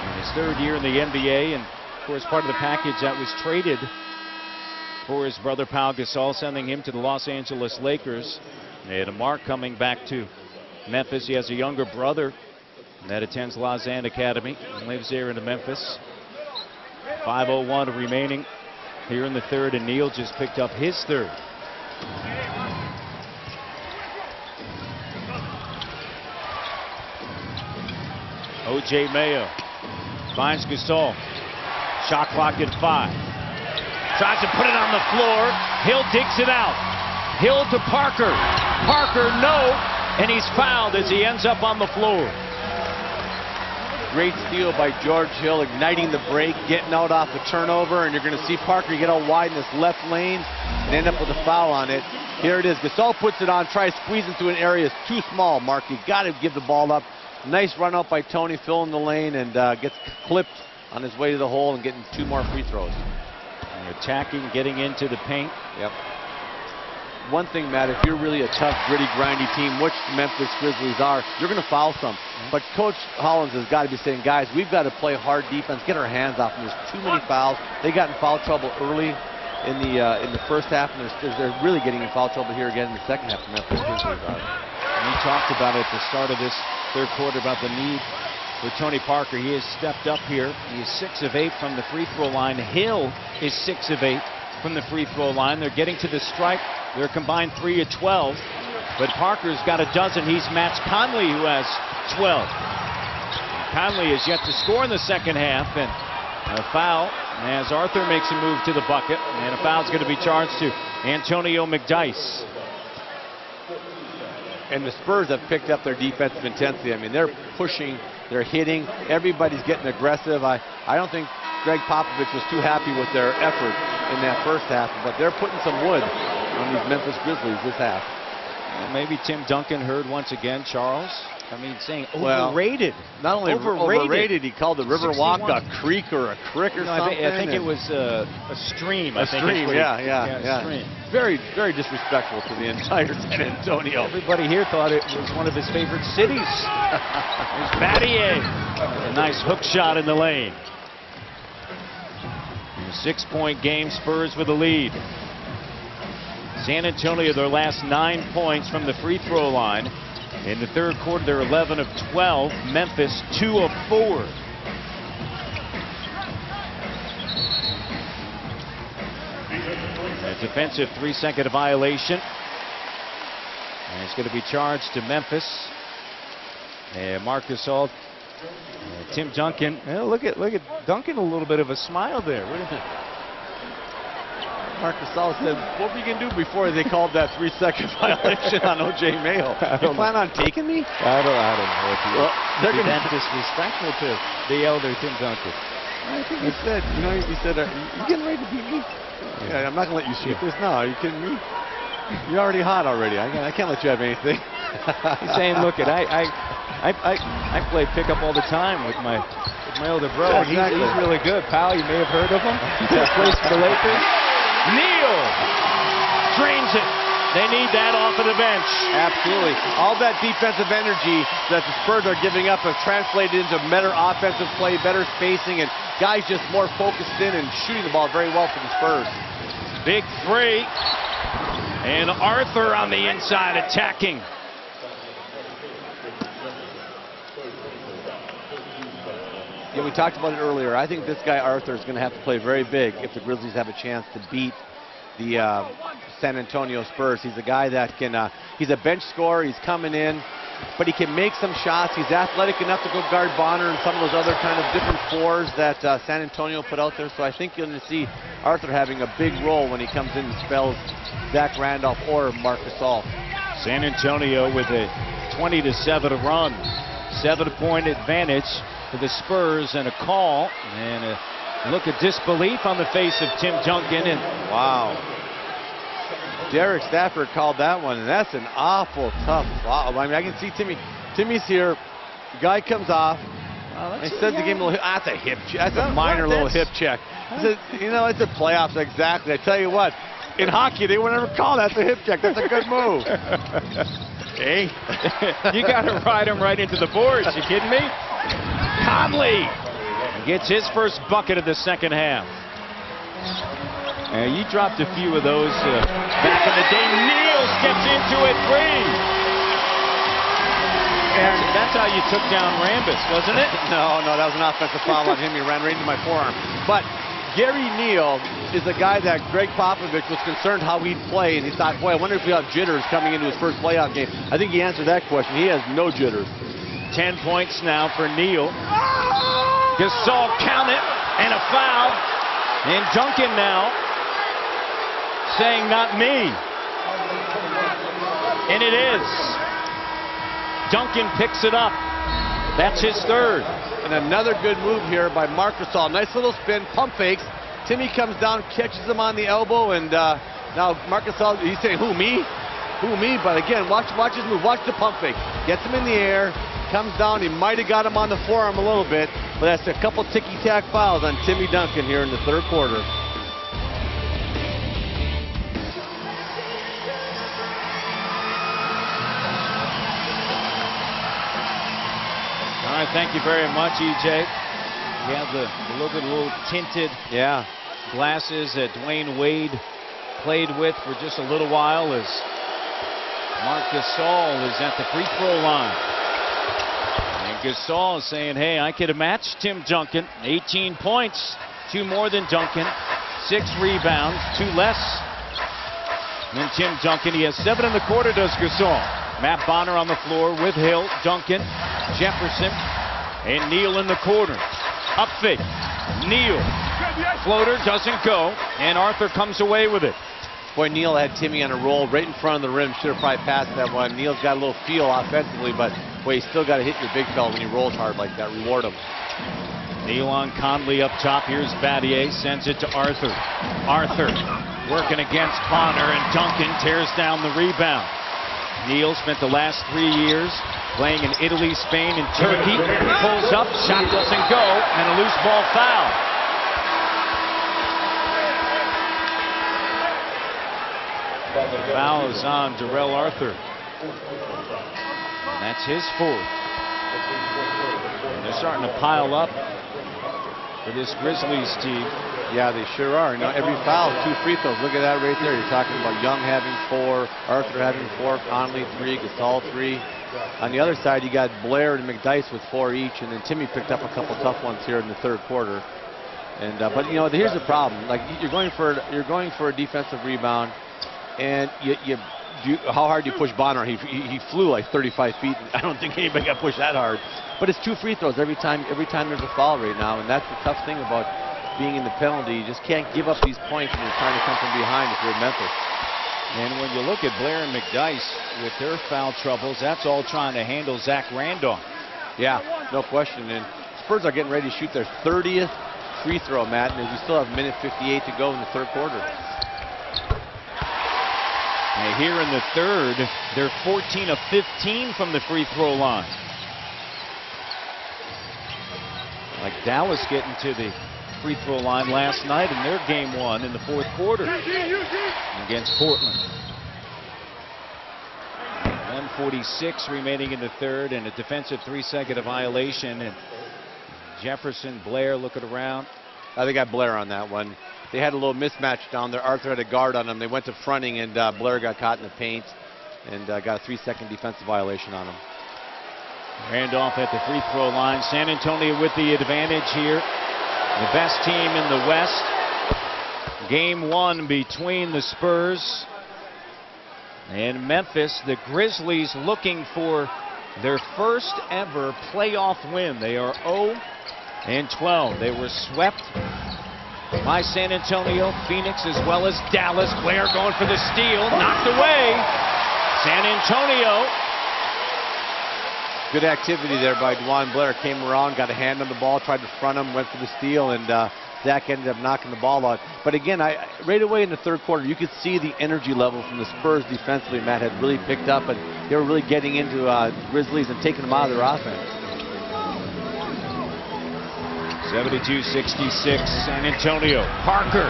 In his 3rd year in the NBA, and of course part of the package that was traded for his brother Pau Gasol, sending him to the Los Angeles Lakers. And Mark coming back to Memphis. He has a younger brother that attends Lausanne Academy and lives there in Memphis. 5:01 remaining here in the 3rd, and Neal just picked up his 3rd. O.J. Mayo finds Gasol. Shot clock at 5. Tries to put it on the floor. Hill digs it out. Hill to Parker. Parker, no. And he's fouled as he ends up on the floor. Great steal by George Hill, igniting the break, getting out off the turnover, and you're going to see Parker get out wide in this left lane and end up with a foul on it. Here it is. Gasol puts it on, tries to squeeze into an area. It's too small, Mark. You got to give the ball up. Nice run out by Tony, filling the lane, and gets clipped on his way to the hole and getting 2 more free throws. And attacking, getting into the paint. Yep. One thing, Matt, if you're really a tough, gritty, grindy team, which the Memphis Grizzlies are, you're going to foul some. But Coach Hollins has got to be saying, guys, we've got to play hard defense, get our hands off them. There's too many fouls. They got in foul trouble early in the first half, and they're really getting in foul trouble here again in the second half. The Memphis Grizzlies are. And we talked about it at the start of this 3rd quarter about the need for Tony Parker. He has stepped up here. He is 6 of 8 from the free throw line. Hill is 6 of 8 from the free throw line. They're getting to the stripe. They're combined 3 of 12. But Parker's got a dozen. He's matched Conley, who has 12. Conley is yet to score in the second half, and a foul as Arthur makes a move to the bucket, and a foul's going to be charged to Antonio McDyess. And the Spurs have picked up their defensive intensity. I mean, they're pushing, they're hitting, everybody's getting aggressive. I don't think Greg Popovich was too happy with their effort in that first half, but they're putting some wood on these Memphis Grizzlies this half. Well, maybe Tim Duncan heard once again, Charles. I mean, saying overrated. Well, not only overrated, he called the Riverwalk a creek or a crick or something. I think it was a stream. A stream, yeah. Stream. Very, very disrespectful to the entire San Antonio. Everybody here thought it was one of his favorite cities. There's Battier. A nice hook shot in the lane. 6-point game, Spurs with the lead. San Antonio, their last 9 points from the free throw line. In the 3rd quarter, they're 11 of 12. Memphis, 2 of 4. A defensive 3-second violation. And it's going to be charged to Memphis. And Marc Gasol, Tim Duncan. Well, look at Duncan, a little bit of a smile there. What do you think? Marc Gasol said, what were you going to do before they called that 3-second violation on O.J. Mayo? You plan on taking me? I don't know. They're going to be disrespectful to the elder Tim Duncan. I think he said, he said, you getting ready to beat me? Yeah, I'm not going to let you shoot this. No, are you kidding me? You're already hot already. I can't let you have anything. He's saying, look, I play pickup all the time with my older brother. Yeah, exactly. He's really good, pal. You may have heard of him. He plays for the Lakers. Neal drains it. They need that off of the bench. Absolutely. All that defensive energy that the Spurs are giving up have translated into better offensive play, better spacing, and guys just more focused in and shooting the ball very well for the Spurs. Big three. And Arthur on the inside attacking. Yeah, we talked about it earlier. I think this guy Arthur is going to have to play very big if the Grizzlies have a chance to beat the San Antonio Spurs. He's a guy that can, he's a bench scorer, he's coming in, but he can make some shots. He's athletic enough to go guard Bonner and some of those other kind of different fours that San Antonio put out there. So I think you're going to see Arthur having a big role when he comes in and spells Zach Randolph or Marc Gasol. San Antonio with a 20-7 run. 7-point advantage for the Spurs, and a call and a look of disbelief on the face of Tim Duncan. And wow, Derek Stafford called that one, and that's an awful tough foul. I mean, I can see Timmy's here. Guy comes off. Instead to give him a little. That's a hip check. That's a minor little hip check. You know, it's a playoffs exactly. I tell you what, in hockey they would never call that the hip check. That's a good move. Hey, you got to ride him right into the boards. You kidding me? Conley gets his first bucket of the second half. You dropped a few of those back in the day. Neal steps into it free. And that's how you took down Rambis, wasn't it? No, that was an offensive foul on him. He ran right into my forearm. But Gary Neal is a guy that Greg Popovich was concerned how he'd play, and he thought, boy, I wonder if we have jitters coming into his first playoff game. I think he answered that question. He has no jitters. 10 points now for Neal. Gasol count it, and a foul. And Duncan now saying, not me. And it is. Duncan picks it up. That's his third. And another good move here by Marc Gasol. Nice little spin, pump fakes. Timmy comes down, catches him on the elbow, and now Marc Gasol, he's saying, who, me? Who, me? But again, watch his move. Watch the pump fake. Gets him in the air, comes down. He might have got him on the forearm a little bit, but that's a couple ticky-tack fouls on Timmy Duncan here in the third quarter. All right, thank you very much, EJ. We have the little tinted glasses that Dwayne Wade played with for just a little while as Marc Gasol is at the free throw line. And Gasol is saying, hey, I could have matched Tim Duncan. 18 points, 2 more than Duncan, 6 rebounds, 2 less than Tim Duncan. He has 7 in the quarter, does Gasol. Matt Bonner on the floor with Hill, Duncan, Jefferson, and Neal in the corner. Up fake. Neal. Floater doesn't go, and Arthur comes away with it. Boy, Neal had Timmy on a roll right in front of the rim. Should have probably passed that one. Neal's got a little feel offensively, but boy, you still got to hit your big fella when he rolls hard like that. Reward him. Neal on Conley up top. Here's Battier. Sends it to Arthur. Arthur working against Bonner, and Duncan tears down the rebound. Neal spent the last 3 years playing in Italy, Spain, and Turkey. Pulls up, shot doesn't go, and a loose ball foul. Foul is on Darrell Arthur. And that's his 4th. They're starting to pile up for this Grizzlies team. Yeah, they sure are. Now every foul, 2 free throws. Look at that right there. You're talking about Young having 4, Arthur having 4, Conley 3, Gasol 3. On the other side, you got Blair and McDyess with 4 each, and then Timmy picked up a couple tough ones here in the third quarter. And but you know, here's the problem. Like you're going for a defensive rebound, and how hard do you push Bonner? He flew like 35 feet. I don't think anybody got pushed that hard. But it's 2 free throws every time there's a foul right now, and that's the tough thing about being in the penalty. You just can't give up these points when you're trying to come from behind if you're Memphis. And when you look at Blair and McDyess with their foul troubles, that's all trying to handle Zach Randolph. Yeah, no question. And Spurs are getting ready to shoot their 30th free throw, Matt, and we still have 1:58 to go in the third quarter. And here in the third, they're 14 of 15 from the free throw line. Like Dallas getting to the free throw line last night in their game one in the fourth quarter against Portland. 1:46 remaining in the third, and a defensive 3-second violation. And Jefferson, Blair looking around. They got Blair on that one. They had a little mismatch down there. Arthur had a guard on him. They went to fronting, and Blair got caught in the paint and got a 3-second defensive violation on him. Randolph at the free throw line. San Antonio with the advantage here. The best team in the West. Game one between the Spurs and Memphis. The Grizzlies looking for their first ever playoff win. They are 0-12. They were swept by San Antonio, Phoenix, as well as Dallas. Blair going for the steal, knocked away. San Antonio. Good activity there by Dwan Blair. Came around, got a hand on the ball, tried to front him, went for the steal, and Zach ended up knocking the ball out. But again, right away in the third quarter, you could see the energy level from the Spurs defensively. Matt had really picked up, and they were really getting into Grizzlies and taking them out of their offense. 72-66, San Antonio. Parker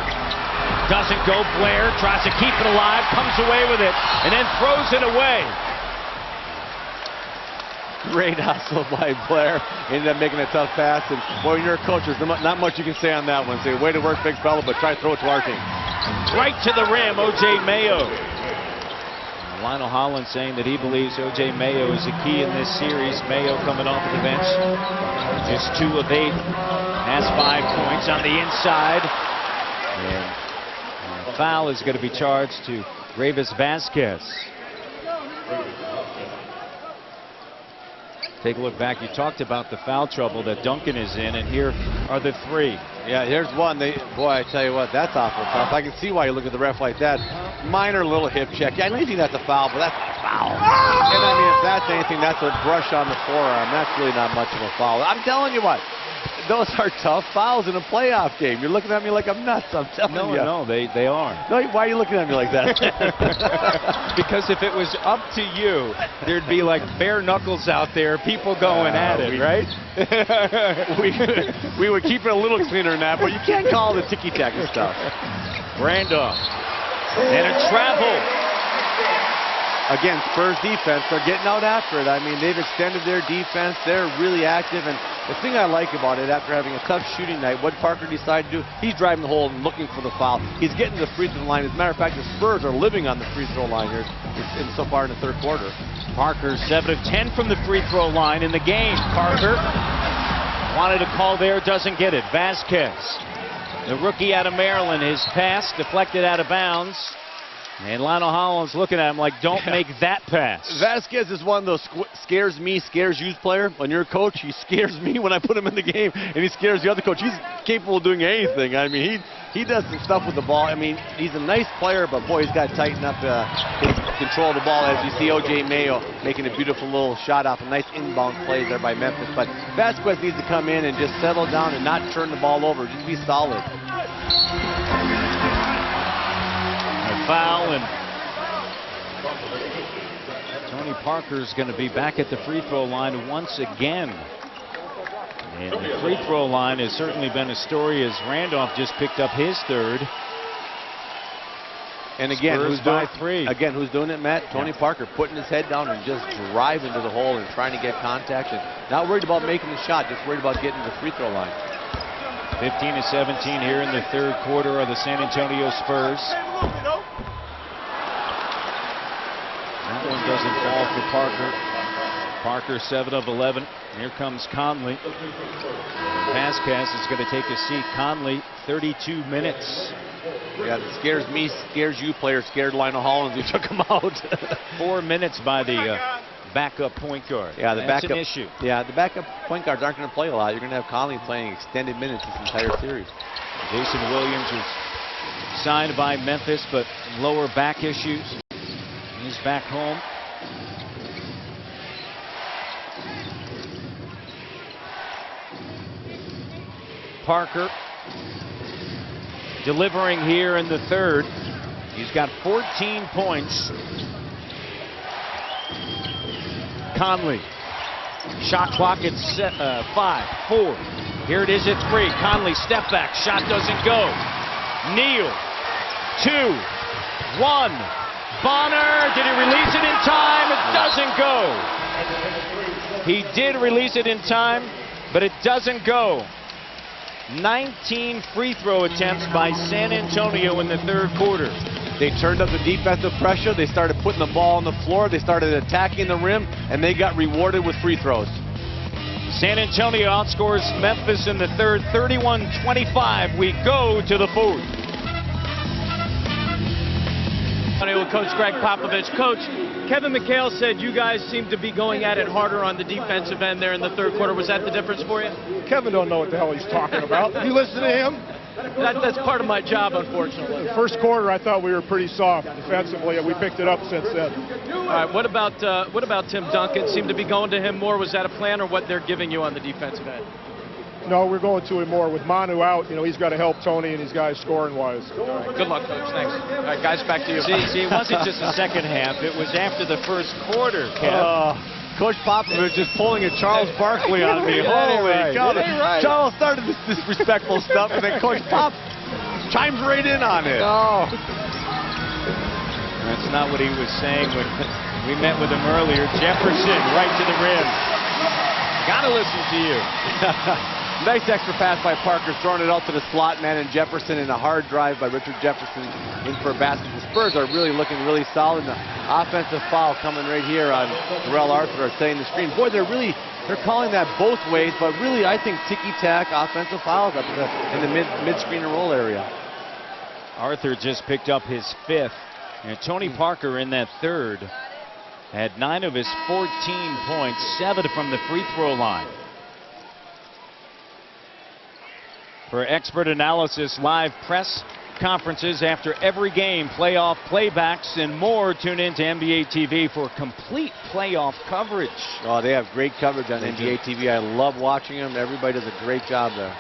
doesn't go. Blair tries to keep it alive, comes away with it, and then throws it away. Great hustle by Blair. Ended up making a tough pass, and boy, when you're a coach, there's not much you can say on that one. Say, way to work, big fella, but try to throw it to our team. Right to the rim, O.J. Mayo. Lionel Hollins saying that he believes O.J. Mayo is the key in this series. Mayo coming off of the bench. Just 2 of 8. Has 5 points on the inside. And a foul is going to be charged to Gravis Vasquez. Take a look back. You talked about the foul trouble that Duncan is in, and here are the 3. Yeah, here's one. Boy, I tell you what, that's awful tough. I can see why you look at the ref like that. Minor little hip check. Yeah, I don't think that's a foul, but that's a foul. And I mean, if that's anything, that's a brush on the forearm. That's really not much of a foul. I'm telling you what, those are tough fouls in a playoff game. You're looking at me like I'm nuts. I'm telling you. No, they are. No, why are you looking at me like that? Because if it was up to you, there'd be like bare knuckles out there, people going at it, right? we would keep it a little cleaner than that, but you can't call it the ticky-tacky stuff. Randolph. And a travel. Again, Spurs defense, they're getting out after it. I mean, they've extended their defense. They're really active. And the thing I like about it, after having a tough shooting night, what Parker decided to do, he's driving the hole and looking for the foul. He's getting to the free throw line. As a matter of fact, the Spurs are living on the free throw line here so far in the third quarter. Parker 7 of 10 from the free throw line in the game. Parker wanted a call there, doesn't get it. Vasquez, the rookie out of Maryland, his pass deflected out of bounds. And Lionel Hollins looking at him like, don't make that pass. Vasquez is one of those scares me, scares you player. When you're a coach, he scares me when I put him in the game, and he scares the other coach. He's capable of doing anything. I mean, he does some stuff with the ball. I mean, he's a nice player, but boy, he's got to tighten up his control of the ball. As you see O.J. Mayo making a beautiful little shot off a nice inbound play there by Memphis. But Vasquez needs to come in and just settle down and not turn the ball over. Just be solid. Foul, and Tony Parker's going to be back at the free throw line once again. And the free throw line has certainly been a story as Randolph just picked up his third. And again, Spurs who's doing 3? Again, who's doing it, Matt? Tony Parker putting his head down and just driving to the hole and trying to get contact, and not worried about making the shot, just worried about getting to the free throw line. 15-17 here in the third quarter of the San Antonio Spurs. That one doesn't fall for Parker. Parker 7 of 11. Here comes Conley. Vasquez is going to take a seat. Conley, 32 minutes. Yeah, it scares me, scares you players, scared Lionel Hollins. He took him out. 4 minutes by the backup point guard. Yeah, That's an issue. Yeah, the backup point guards aren't going to play a lot. You're going to have Conley playing extended minutes this entire series. Jason Williams was signed by Memphis, but lower back issues. He's back home. Parker delivering here in the third. He's got 14 points. Conley. Shot clock at 5, 4. Here it is at 3. Conley, step back. Shot doesn't go. Neal. 2, 1. Bonner. Did he release it in time? It doesn't go. He did release it in time, but it doesn't go. 19 free throw attempts by San Antonio in the third quarter. They turned up the defensive pressure. They started putting the ball on the floor. They started attacking the rim, and they got rewarded with free throws. San Antonio outscores Memphis in the third, 31-25. We go to the fourth. With Coach Greg Popovich. Coach, Kevin McHale said you guys seem to be going at it harder on the defensive end there in the third quarter. Was that the difference for you? Kevin don't know what the hell he's talking about. You listen to him? That's part of my job, unfortunately. The first quarter, I thought we were pretty soft defensively, and we picked it up since then. All right, what about Tim Duncan? Seemed to be going to him more. Was that a plan, or what they're giving you on the defensive end? No, we're going to him more. With Manu out, you know, he's got to help Tony and his guys scoring-wise. Right, good luck, Coach. Thanks. All right, guys, back to you. See, it wasn't just the second half. It was after the first quarter, Kev. Coach Popovich just pulling a Charles Barkley on me. Holy cow. Charles started this disrespectful stuff, and then Coach Pop chimes right in on it. No. That's not what he was saying when we met with him earlier. Jefferson right to the rim. Gotta listen to you. Nice extra pass by Parker, throwing it out to the slot man, and Jefferson, in a hard drive by Richard Jefferson in for a basket. The Spurs are really looking really solid. The offensive foul coming right here on Terrell Arthur, setting the screen. Boy, they're calling that both ways, but really I think ticky-tack offensive fouls up in the mid-screen and roll area. Arthur just picked up his 5th, and Tony Parker in that third had 9 of his 14 points, 7 from the free throw line. For expert analysis, live press conferences after every game, playoff playbacks, and more, tune in to NBA TV for complete playoff coverage. Oh, they have great coverage on NBA TV. I love watching them. Everybody does a great job there.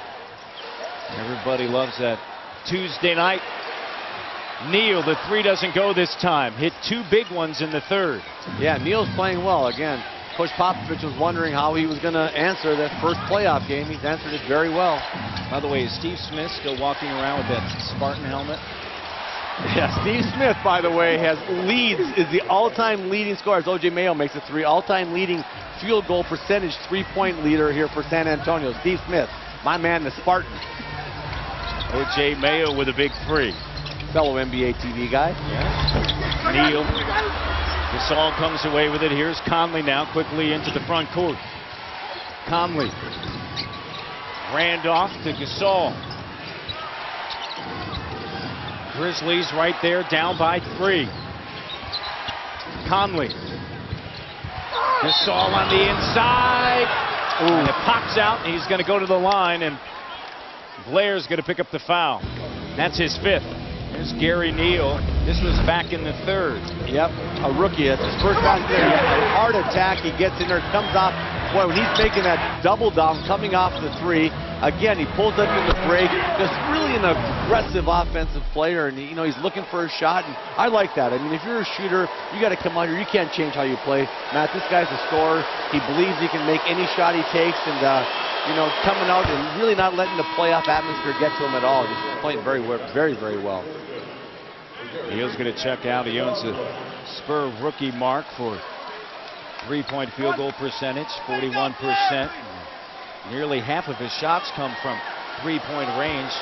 Everybody loves that. Tuesday night, Neal, the 3 doesn't go this time. Hit 2 big ones in the third. Yeah, Neal's playing well. Again, Coach Popovich was wondering how he was going to answer that first playoff game. He's answered it very well. By the way, is Steve Smith still walking around with that Spartan helmet? Yeah, Steve Smith, by the way, is the all-time leading scorer. As O.J. Mayo makes it 3, all-time leading field goal percentage 3-point leader here for San Antonio. Steve Smith, my man, the Spartan. O.J. Mayo with a big 3. Fellow NBA TV guy. Yeah. Neal. Gasol comes away with it. Here's Conley now quickly into the front court. Conley. Randolph to Gasol. Grizzlies right there, down by 3. Conley. Gasol on the inside. Ooh. It pops out, and he's going to go to the line, and Blair's going to pick up the foul. That's his 5th. There's Gary Neal. This was back in the third. Yep, a rookie. That's his first time there. A hard attack. He gets in there, comes off. Boy, when he's making that double down, coming off the 3, again, he pulls up in the break. Just really an aggressive offensive player, and you know he's looking for a shot. And I like that. I mean, if you're a shooter, you got to come out here. You can't change how you play. Matt, this guy's a scorer. He believes he can make any shot he takes, and you know, coming out and really not letting the playoff atmosphere get to him at all. Just playing very, very well. Neal's going to check out. He owns the Spur rookie mark for 3-point field goal percentage, 41%. Nearly half of his shots come from 3-point range.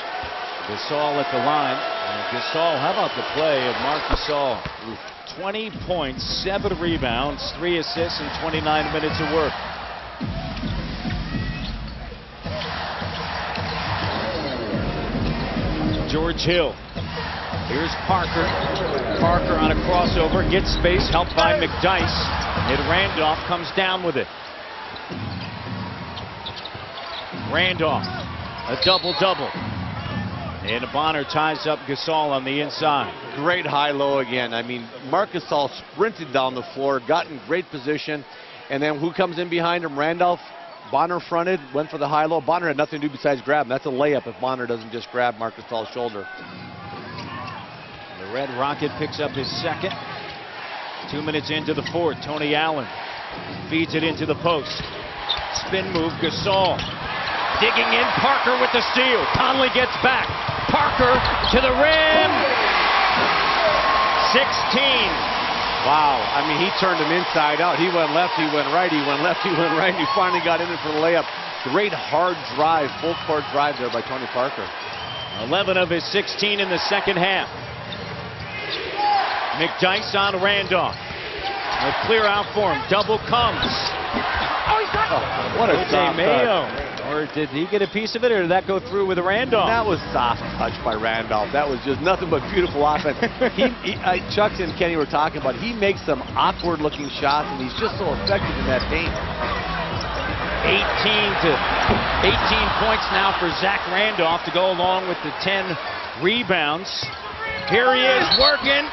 Gasol at the line. And Gasol, how about the play of Marc Gasol? 20 points, 7 rebounds, 3 assists, and 29 minutes of work. George Hill. Here's Parker. Parker on a crossover, gets space, helped by McDyess. And Randolph comes down with it. Randolph, a double-double. And Bonner ties up Gasol on the inside. Great high-low again. I mean, Marc Gasol sprinted down the floor, got in great position, and then who comes in behind him? Randolph. Bonner fronted, went for the high-low. Bonner had nothing to do besides grab him. That's a layup if Bonner doesn't just grab Marc Gasol's shoulder. The The Red Rocket picks up his second. 2 minutes into the fourth, Tony Allen feeds it into the post. Spin move, Gasol. Digging in, Parker with the steal. Conley gets back. Parker to the rim. 16. Wow, I mean, he turned him inside out. He went left, he went right, he went left, he went right, and he finally got in it for the layup. Great hard drive, full court drive there by Tony Parker. 11 of his 16 in the second half. McDyess on Randolph. A clear out for him. Double comes. Oh, what a soft Mayo. touch. Or did he get a piece of it, or did that go through with Randolph? That was soft touch by Randolph. That was just nothing but beautiful offense. Chuck and Kenny were talking about, he makes some awkward-looking shots, and he's just so effective in that paint. 18 points now for Zach Randolph to go along with the 10 rebounds. Here he is working,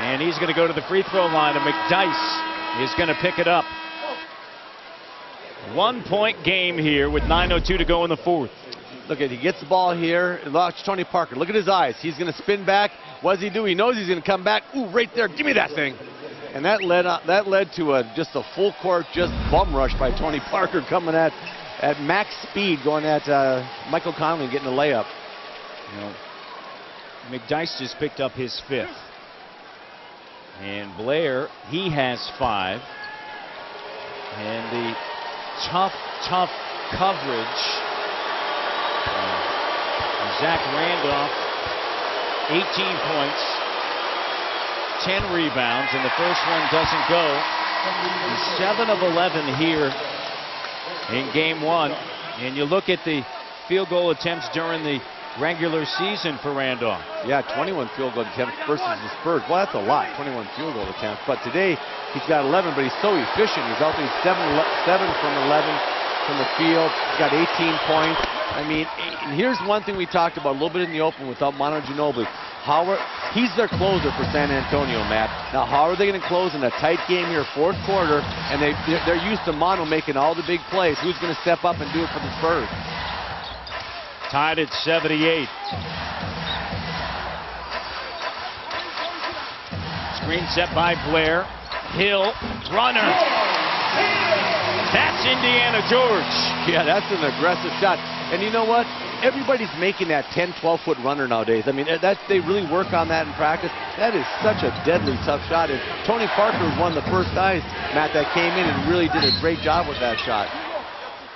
and he's going to go to the free throw line, and McDyess is going to pick it up. 1 point game here with 9:02 to go in the fourth. Look at, he gets the ball here. Watch Tony Parker. Look at his eyes. He's going to spin back. What does he do? He knows he's going to come back. Ooh, right there. Give me that thing. And that led to just a full court just bum rush by Tony Parker coming at max speed, going at Michael Conley and getting a layup. You know, McDyess just picked up his fifth. And Blair, he has 5. And the tough coverage. Zach Randolph, 18 points, 10 rebounds, and the first one doesn't go. He's 7 of 11 here in game 1. And you look at the field goal attempts during the regular season for Randolph. Yeah, 21 field goal attempts versus the Spurs. Well, that's a lot, 21 field goal attempts. But today, he's got 11, but he's so efficient. He's out there 7 from 11 from the field. He's got 18 points. I mean, and here's one thing we talked about a little bit in the open without Manu Ginobili. He's their closer for San Antonio, Matt. Now, how are they going to close in a tight game here, fourth quarter, and they're used to Manu making all the big plays. Who's going to step up and do it for the Spurs? Tied at 78. Screen set by Blair. Hill, runner. That's Indiana George. Yeah, that's an aggressive shot. And you know what? Everybody's making that 10, 12-foot runner nowadays. I mean, they really work on that in practice. That is such a deadly tough shot. And Tony Parker was one of the first guys, Matt, that came in and really did a great job with that shot.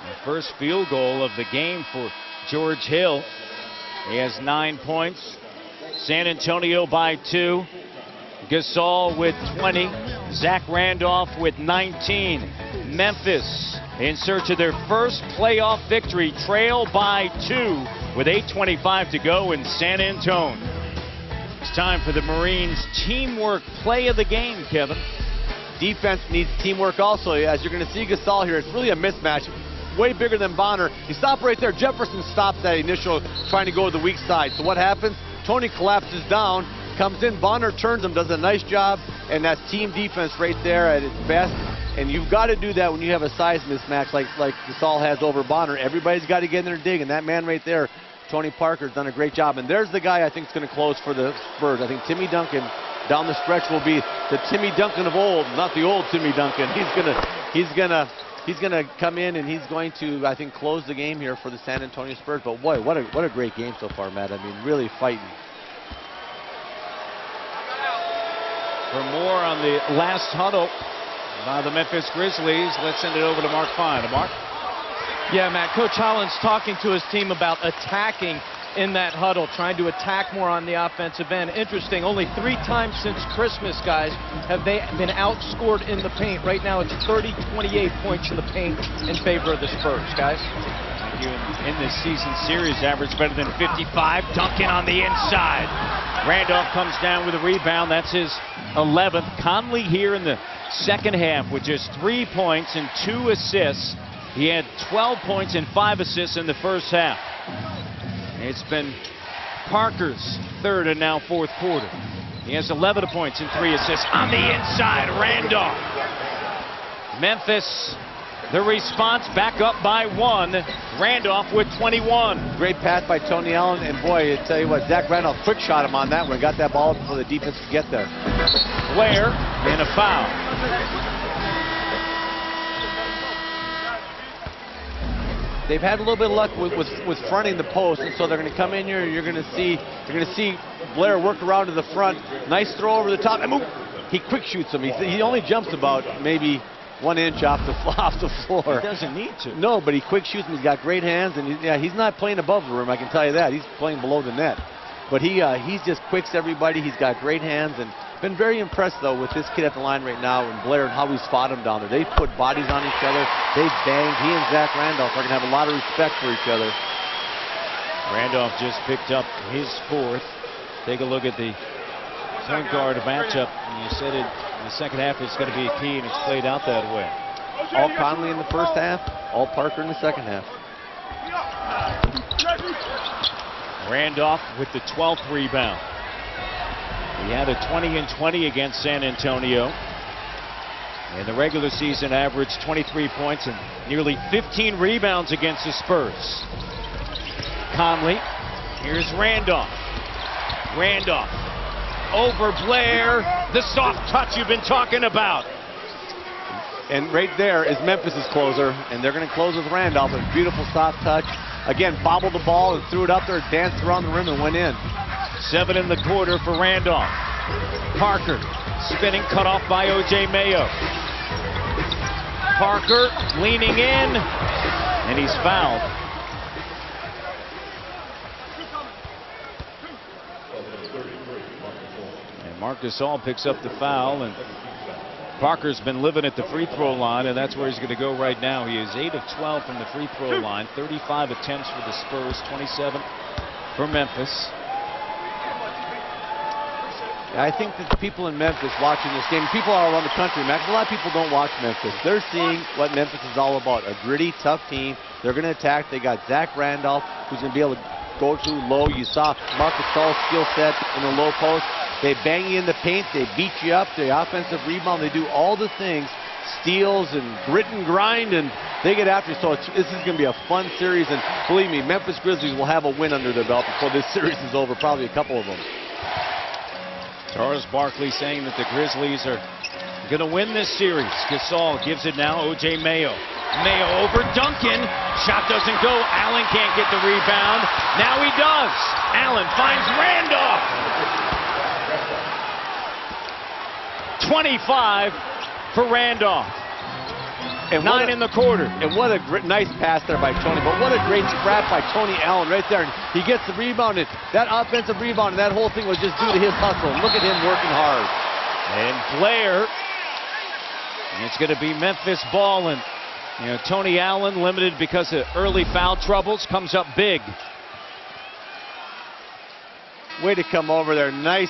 The first field goal of the game for George Hill. He has 9 points. San Antonio by 2. Gasol with 20. Zach Randolph with 19. Memphis in search of their first playoff victory, trail by 2 with 8:25 to go in San Antonio. It's time for the Marines teamwork play of the game, Kevin. Defense needs teamwork also. As you're going to see Gasol here, it's really a mismatch. Way bigger than Bonner. He stopped right there. Jefferson stops that initial trying to go to the weak side. So what happens? Tony collapses down, comes in, Bonner turns him, does a nice job, and that's team defense right there at its best. And you've got to do that when you have a size mismatch like Gasol has over Bonner. Everybody's got to get in there and dig, and that man right there, Tony Parker's done a great job. And there's the guy I think is going to close for the Spurs. I think Timmy Duncan down the stretch will be the Timmy Duncan of old, not the old Timmy Duncan. He's gonna come in and he's going to, I think, close the game here for the San Antonio Spurs. But boy, what a great game so far, Matt. I mean, really fighting. For more on the last huddle by the Memphis Grizzlies, let's send it over to Mark Fine. Mark? Yeah, Matt, Coach Holland's talking to his team about attacking in that huddle, trying to attack more on the offensive end. Interesting, only 3 times since Christmas, guys, have they been outscored in the paint. Right now it's 30-28 points in the paint in favor of the Spurs, guys. In this season series, average better than 55. Duncan on the inside. Randolph comes down with a rebound. That's his 11th. Conley here in the second half with just 3 points and 2 assists. He had 12 points and 5 assists in the first half. It's been Parker's third and now fourth quarter. He has 11 points and 3 assists. On the inside, Randolph. Memphis, The response back up by 1. Randolph with 21. Great pass by Tony Allen, and boy, I tell you what, Zach Randolph quick shot him on that one. Got that ball before the defense could get there. Blair and a foul. They've had a little bit of luck with fronting the post, and so they're going to come in here. You're going to see Blair work around to the front. Nice throw over the top. And he quick shoots him. He only jumps about maybe 1 inch off the floor. He doesn't need to. No, but he quick shoots him. He's got great hands, and he's not playing above the rim. I can tell you that. He's playing below the net. But he just quicks everybody. He's got great hands, and been very impressed though with this kid at the line right now, and Blair, and how he's fought him down there. They've put bodies on each other. They've banged. He and Zach Randolph are gonna have a lot of respect for each other. Randolph just picked up his 4th. Take a look at the point guard matchup. And you said it in the second half it's going to be a key, and it's played out that way. All Conley in the first half, all Parker in the second half. Randolph with the 12th rebound. He had a 20-20 against San Antonio. In the regular season, averaged 23 points and nearly 15 rebounds against the Spurs. Conley. Here's Randolph. Randolph over Blair. The soft touch you've been talking about. And right there is Memphis' closer, and they're going to close with Randolph. A beautiful soft touch. Again, bobbled the ball and threw it up there, danced around the rim and went in. 7 in the quarter for Randolph. Parker spinning, cut off by O.J. Mayo. Parker leaning in, and he's fouled. And Marcus All picks up the foul, and Parker's been living at the free throw line, and that's where he's going to go right now. He is 8 of 12 from the free throw line, 35 attempts for the Spurs, 27 for Memphis. I think that the people in Memphis watching this game, people all around the country, Max, a lot of people don't watch Memphis. They're seeing what Memphis is all about, a gritty, tough team. They're going to attack. They got Zach Randolph, who's going to be able to go to low. You saw Marcus All's skill set in the low post. They bang you in the paint. They beat you up. They offensive rebound. They do all the things, steals and grit and grind, and they get after you. So this is going to be a fun series, and believe me, Memphis Grizzlies will have a win under their belt before this series is over, probably a couple of them. Charles Barkley saying that the Grizzlies are going to win this series. Gasol gives it now. O.J. Mayo. Mayo over Duncan. Shot doesn't go. Allen can't get the rebound. Now he does. Allen finds Randolph. 25 for Randolph. And 9 in the quarter. And what a nice pass there by Tony. But what a great scrap by Tony Allen right there. And he gets the rebound. And that offensive rebound, and that whole thing was just due to his hustle. And look at him working hard. And Blair. And it's going to be Memphis ball. And Tony Allen, limited because of early foul troubles, comes up big. Way to come over there. Nice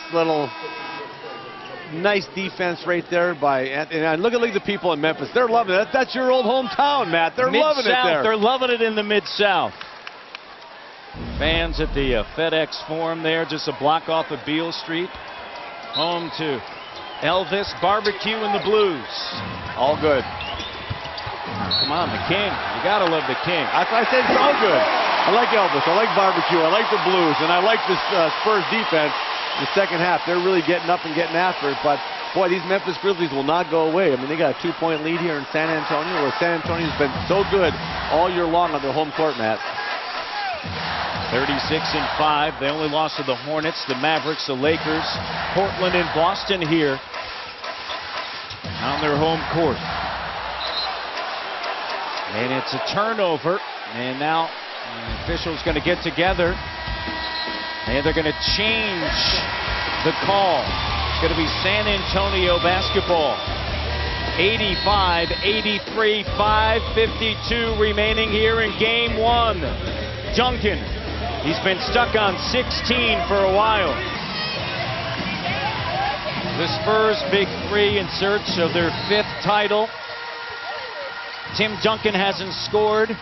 defense right there by, and look at the people in Memphis. They're loving it. That's your old hometown, Matt. They're loving it there. They're loving it in the Mid-South. Fans at the FedEx Forum there, just a block off of Beale Street. Home to Elvis Barbecue and the Blues. All good. Come on, the King. You got to love the King. I said it's all good. I like Elvis. I like barbecue. I like the Blues. And I like this Spurs defense. The second half, they're really getting up and getting after it, but boy, these Memphis Grizzlies will not go away. I mean, they got a 2-point lead here in San Antonio, where San Antonio's been so good all year long on their home court, Matt. 36-5. They only lost to the Hornets, the Mavericks, the Lakers, Portland, and Boston here on their home court. And it's a turnover, and now the officials going to get together. And they're going to change the call. It's going to be San Antonio basketball. 85-83, 5:52 remaining here in game 1. Duncan, he's been stuck on 16 for a while. The Spurs' big 3 in search of their 5th title. Tim Duncan hasn't scored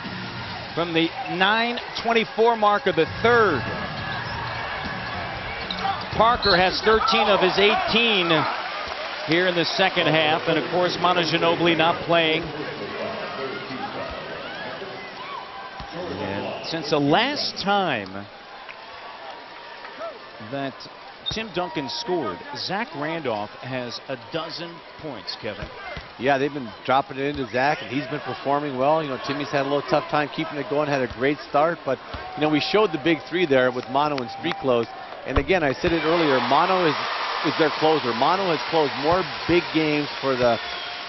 from the 9:24 mark of the 3rd. Parker has 13 of his 18 here in the second half, and of course Manu Ginobili not playing And since the last time that Tim Duncan scored, Zach Randolph has 12 points, Kevin. Yeah, they've been dropping it into Zach, and he's been performing well. You know, Timmy's had a little tough time keeping it going, had a great start, but, you know, we showed the big three there with Mono and street close. And again, I said it earlier, Mono is their closer. Mono has closed more big games for the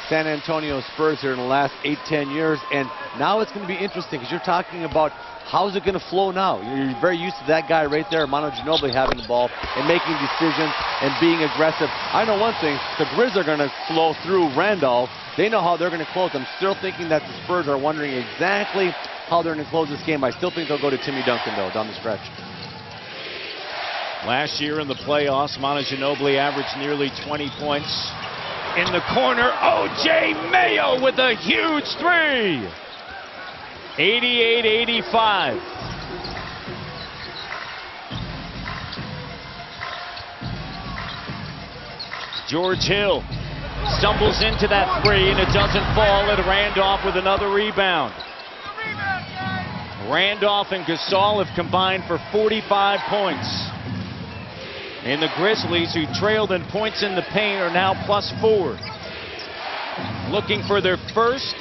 San Antonio Spurs here in the last 8-10 years, and now it's going to be interesting because you're talking about how's it going to flow now. You're very used to that guy right there, Manu Ginobili, having the ball and making decisions and being aggressive. I know one thing, the Grizz are going to flow through Randolph. They know how they're going to close. I'm still thinking that the Spurs are wondering exactly how they're going to close this game. I still think they'll go to Timmy Duncan, though, down the stretch. Last year in the playoffs, Manu Ginobili averaged nearly 20 points. In the corner, O.J. Mayo with a huge three. 88-85. George Hill stumbles into that three, and it doesn't fall. And Randolph with another rebound. Randolph and Gasol have combined for 45 points. And the Grizzlies, who trailed in points in the paint, are now +4. Looking for their first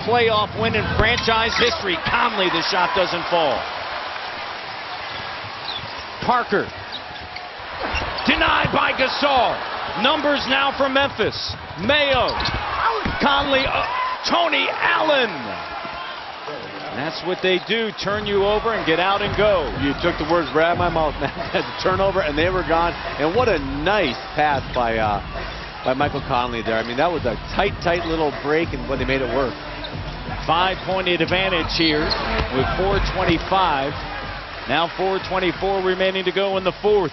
playoff win in franchise history. Conley, the shot doesn't fall. Parker, denied by Gasol. Numbers now for Memphis. Mayo, Conley, Tony Allen. That's what they do, turn you over and get out and go. You took the words right out of my mouth, man. That's a turnover, and they were gone. And what a nice pass by Michael Conley there. I mean, that was a tight little break, and when they made it work. 5-point advantage here with 4:25. Now 4:24 remaining to go in the fourth.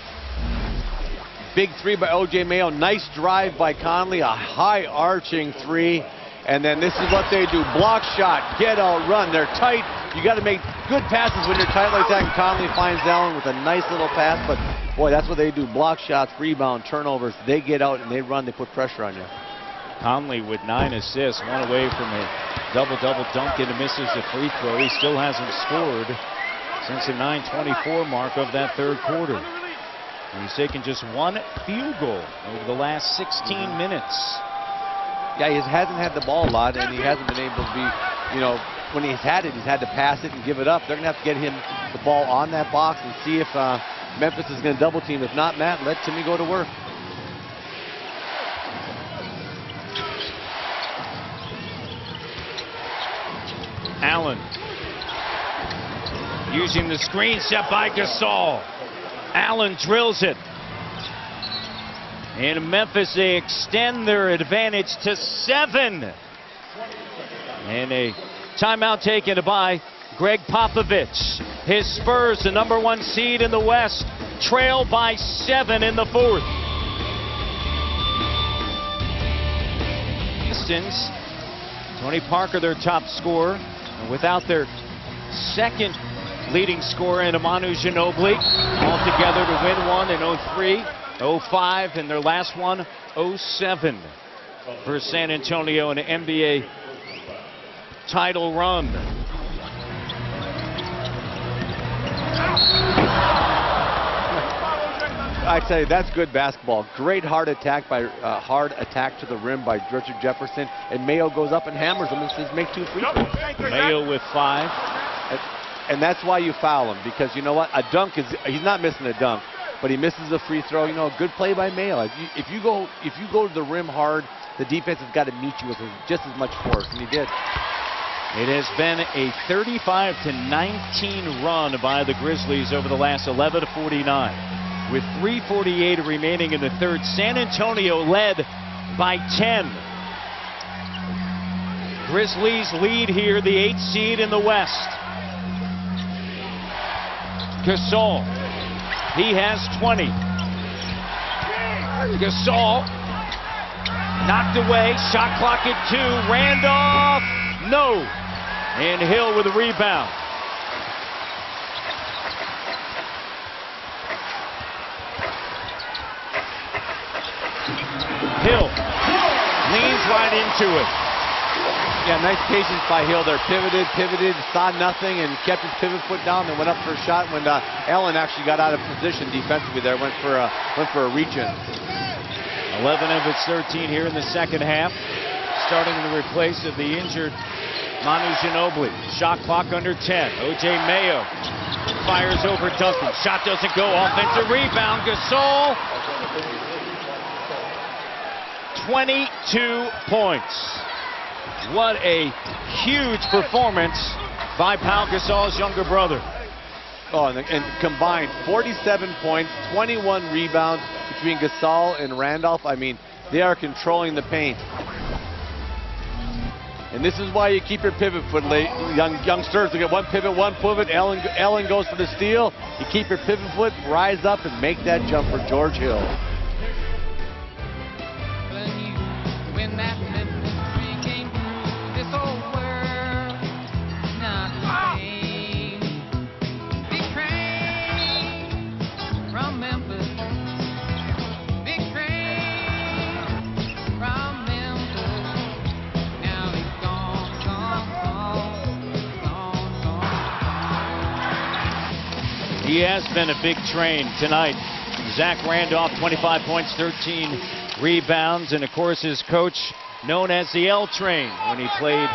Big three by O.J. Mayo. Nice drive by Conley. A high arching three. And then this is what they do. Block shot, get out, run. They're tight. You got to make good passes when you're tight like that. And Conley finds Allen with a nice little pass. But, boy, that's what they do. Block shots, rebound, turnovers. They get out and they run. They put pressure on you. Conley with 9 assists, one away from a double-double dunk, and misses the free throw. He still hasn't scored since the 9:24 mark of that third quarter. And he's taken just one field goal over the last 16 minutes. Yeah, he hasn't had the ball a lot, and he hasn't been able to be, you know, when he's had it, he's had to pass it and give it up. They're going to have to get him the ball on that box and see if Memphis is going to double team. If not, Matt, let Timmy go to work. Allen using the screen set by Gasol. Allen drills it. In Memphis, they extend their advantage to 7. And a timeout taken by Greg Popovich. His Spurs, the #1 seed in the West, trail by 7 in the fourth. Pistons, Tony Parker, their top scorer, and without their second leading scorer in Manu Ginobili, all together to win one in 03. 05 and their last one 07 for San Antonio in an NBA title run. I tell you, that's good basketball. Great hard attack to the rim by Richard Jefferson, and Mayo goes up and hammers him and says, make 2 free throws. Mayo with 5. And that's why you foul him, because you know what? A dunk is, he's not missing a dunk, but he misses a free throw. You know, a good play by Mayo. If you go to the rim hard, the defense has got to meet you with just as much force, and he did. It has been a 35-19 run by the Grizzlies over the last 11 to 49. With 3:48 remaining in the third, San Antonio led by 10. Grizzlies lead here, the 8th seed in the West. Gasol, he has 20. Gasol knocked away, shot clock at 2. Randolph, no. And Hill with a rebound. Hill leans right into it. nice patience by Hill there. Pivoted, saw nothing, and kept his pivot foot down and went up for a shot when Allen actually got out of position defensively there, went for a reach-in. 11 of its 13 here in the second half. Starting in the replace of the injured Manu Ginobili. Shot clock under 10. O.J. Mayo fires over Duncan. Shot doesn't go. Offensive rebound. Gasol. 22 points. What a huge performance by Pau Gasol's younger brother. Oh, and combined 47 points, 21 rebounds between Gasol and Randolph. I mean, they are controlling the paint. And this is why you keep your pivot foot, youngsters. Look at one pivot. Allen goes for the steal. You keep your pivot foot, rise up, and make that jump for George Hill. He has been a big train tonight. Zach Randolph, 25 points, 13 rebounds, and of course his coach, known as the L Train, when he played in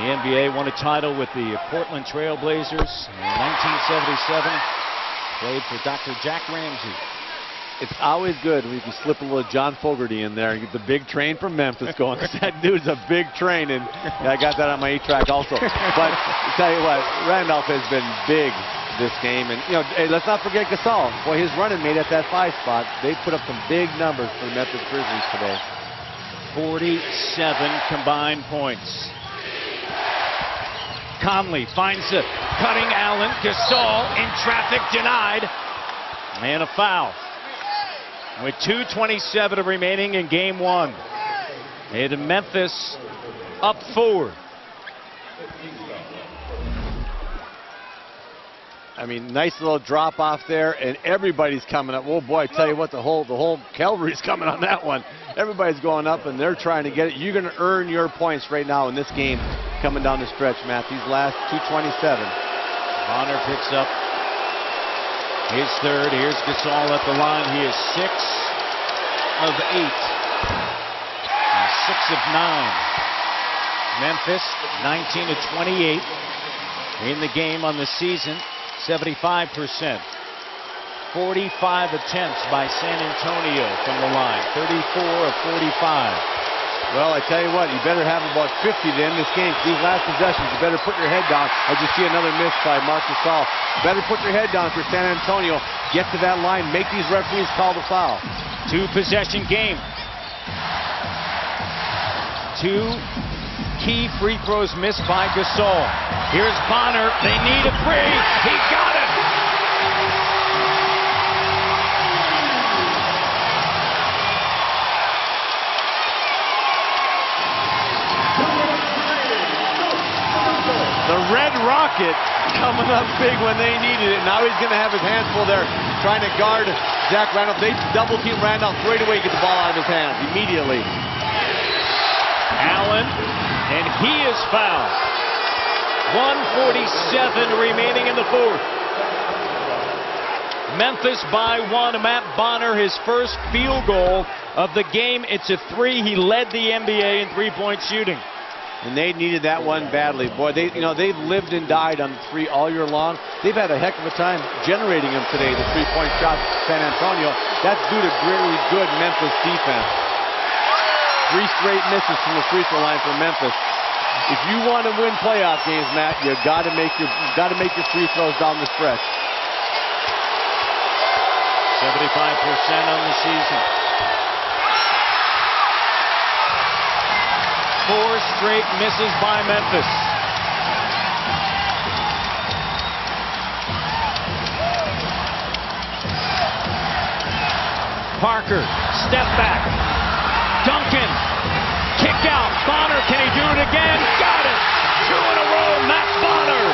the NBA, won a title with the Portland Trail Blazers in 1977. Played for Dr. Jack Ramsey. It's always good when you can slip a little John Fogerty in there and get the big train from Memphis going. That dude's a big train, and I got that on my 8-track also. But I tell you what, Randolph has been big this game, and hey, let's not forget Gasol. Boy, his running mate at that 5 spot. They put up some big numbers for the Memphis Grizzlies today. 47 combined points. Conley finds it, cutting Allen. Gasol in traffic, denied, and a foul. With 2:27 remaining in game 1. And Memphis up 4. I mean, nice little drop off there, and everybody's coming up. Oh boy, I tell you what, the whole cavalry's coming on that one. Everybody's going up, and they're trying to get it. You're going to earn your points right now in this game coming down the stretch, Matt. These last 2:27. Bonner picks up his third. Here's Gasol at the line. He is 6 of 8. And 6 of 9. Memphis 19 of 28 in the game on the season. 75%. 45 attempts by San Antonio from the line. 34 of 45. Well, I tell you what, you better have about 50 to end this game. These last possessions, you better put your head down. I just see another miss by Marc Gasol. Better put your head down for San Antonio. Get to that line. Make these referees call the foul. 2-possession game. 2 key free throws missed by Gasol. Here's Bonner. They need a free. He got it. The Red Rocket coming up big when they needed it. Now he's going to have his hands full there trying to guard Zach Randolph. They double team Randolph right away, get the ball out of his hands immediately. Allen, and he is fouled. 1:47 remaining in the 4th. Memphis by 1. Matt Bonner, his first field goal of the game. It's a 3. He led the NBA in three-point shooting. And they needed that one badly. Boy, they've lived and died on the 3 all year long. They've had a heck of a time generating them today, the 3-point shots San Antonio. That's due to really good Memphis defense. 3 straight misses from the free throw line for Memphis. If you want to win playoff games, Matt, you got to make your free throws down the stretch. 75% on the season. 4 straight misses by Memphis. Parker, step back. Duncan, kick out. Bonner, can he do it again? Got it. 2 in a row, Matt Bonner.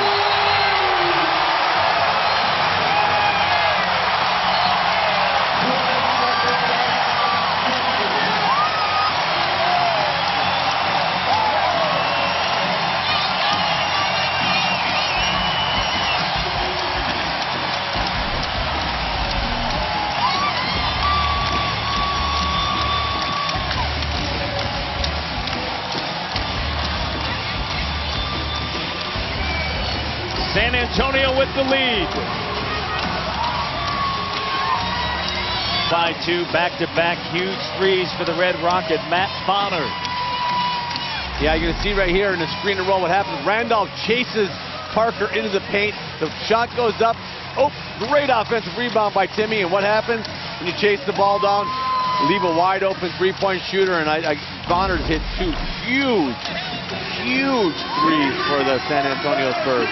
San Antonio with the lead. By 2, back-to-back huge threes for the Red Rocket, Matt Bonner. Yeah, you're going to see right here in the screen and roll what happens. Randolph chases Parker into the paint. The shot goes up. Oh, great offensive rebound by Timmy. And what happens when you chase the ball down? Leave a wide open three-point shooter, and Bonner's hit 2 huge threes for the San Antonio Spurs.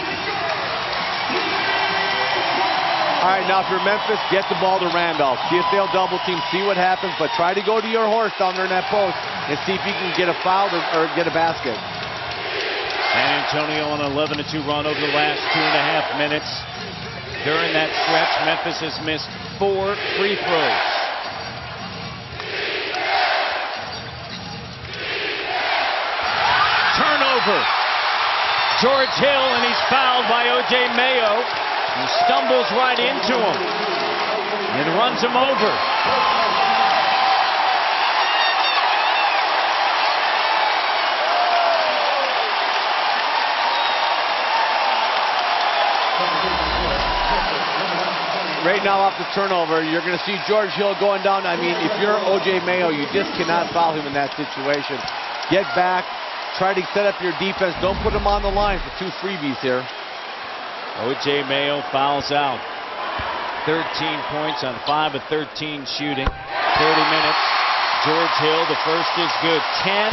All right, now if you're Memphis, get the ball to Randolph. See if they'll double team, see what happens, but try to go to your horse down there in that post and see if you can get a foul or get a basket. San Antonio on an 11-2 run over the last 2.5 minutes. During that stretch, Memphis has missed 4 free throws. Turnover. George Hill, and he's fouled by O.J. Mayo. He stumbles right into him and runs him over. Right now off the turnover, you're going to see George Hill going down. I mean, if you're O.J. Mayo, you just cannot foul him in that situation. Get back, try to set up your defense. Don't put him on the line for 2 freebies here. O.J. Mayo fouls out. 13 points on 5 of 13 shooting. 30 minutes. George Hill, the first is good. 10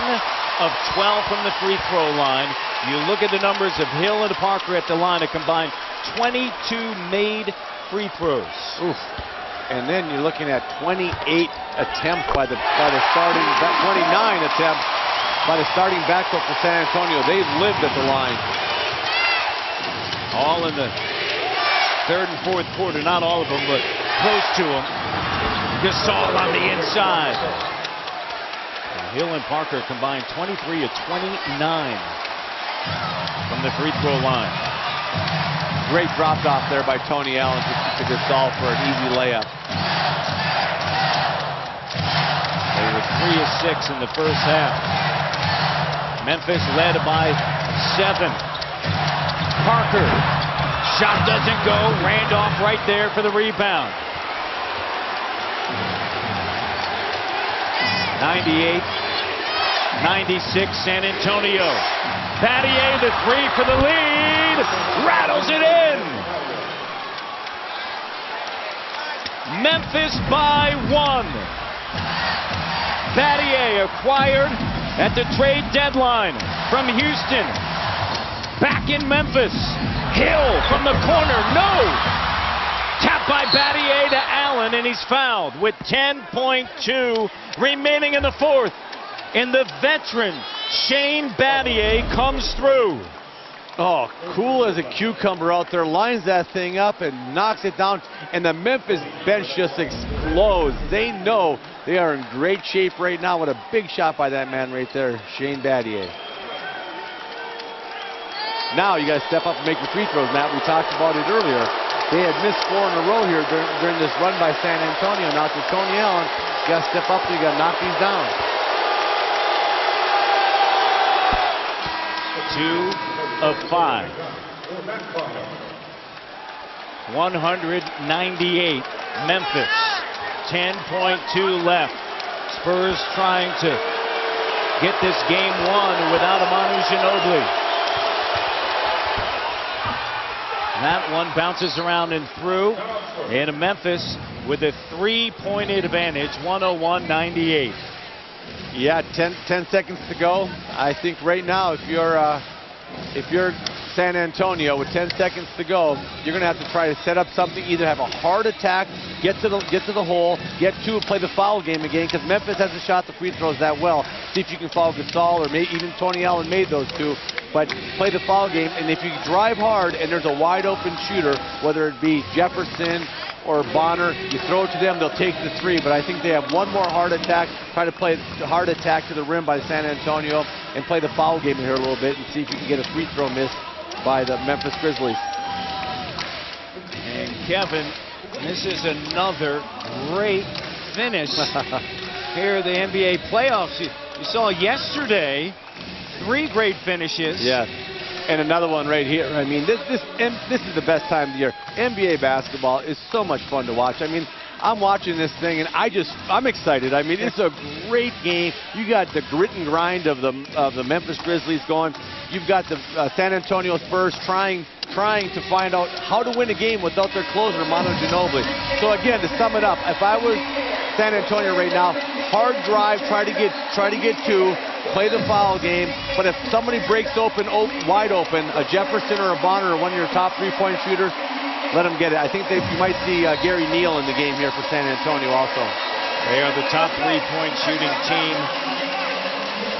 of 12 from the free throw line. You look at the numbers of Hill and Parker at the line, a combined 22 made free throws. Oof. And then you're looking at 28 attempts by the starting, 29 attempts by the starting backcourt for San Antonio. They've lived at the line. All in the third and fourth quarter. Not all of them, but close to them. Gasol on the inside. And Hill and Parker combined 23 of 29 from the free throw line. Great drop off there by Tony Allen to Gasol for an easy layup. They were 3 of 6 in the first half. Memphis led by 7. Parker, shot doesn't go. Randolph right there for the rebound. 98-96 San Antonio. Battier, the 3 for the lead. Rattles it in. Memphis by 1. Battier acquired at the trade deadline from Houston. Back in Memphis. Hill from the corner. No! Tapped by Battier to Allen, and he's fouled with 10.2 remaining in the fourth. And the veteran, Shane Battier, comes through. Oh, cool as a cucumber out there. Lines that thing up and knocks it down. And the Memphis bench just explodes. They know they are in great shape right now. What a big shot by that man right there, Shane Battier. Now you got to step up and make your free throws, Matt. We talked about it earlier. They had missed 4 in a row here during this run by San Antonio. Now to Tony Allen, you got to step up and you got to knock these down. 2 of 5. 198 Memphis. 10.2 left. Spurs trying to get this game won without Manu Ginobili. That one bounces around and through. And Memphis with a 3-point advantage, 101-98. Yeah, 10 seconds to go. I think right now, if you're San Antonio with 10 seconds to go, you're going to have to try to set up something. Either have a hard attack, get to the hole, play the foul game again, because Memphis hasn't shot the free throws that well. See if you can foul Gasol, or maybe even Tony Allen made those 2. But play the foul game, and if you drive hard and there's a wide open shooter, whether it be Jefferson or Bonner, you throw it to them, they'll take the 3. But I think they have one more hard attack, try to play the hard attack to the rim by San Antonio, and play the foul game here a little bit and see if you can get a free throw miss by the Memphis Grizzlies. And Kevin, this is another great finish here at the NBA playoffs. You saw yesterday 3 great finishes. Yes. And another one right here. I mean, this is the best time of the year. NBA basketball is so much fun to watch. I mean, I'm watching this thing and I'm excited. I mean, it's a great game. You got the grit and grind of the Memphis Grizzlies going. You've got the San Antonio Spurs trying to find out how to win a game without their closer, Manu Ginobili. So again, to sum it up, if I was San Antonio right now, hard drive, try to get two, play the foul game. But if somebody breaks open, wide open, a Jefferson or a Bonner or one of your top three-point shooters, let them get it. I think you might see Gary Neal in the game here for San Antonio also. They are the top three-point shooting team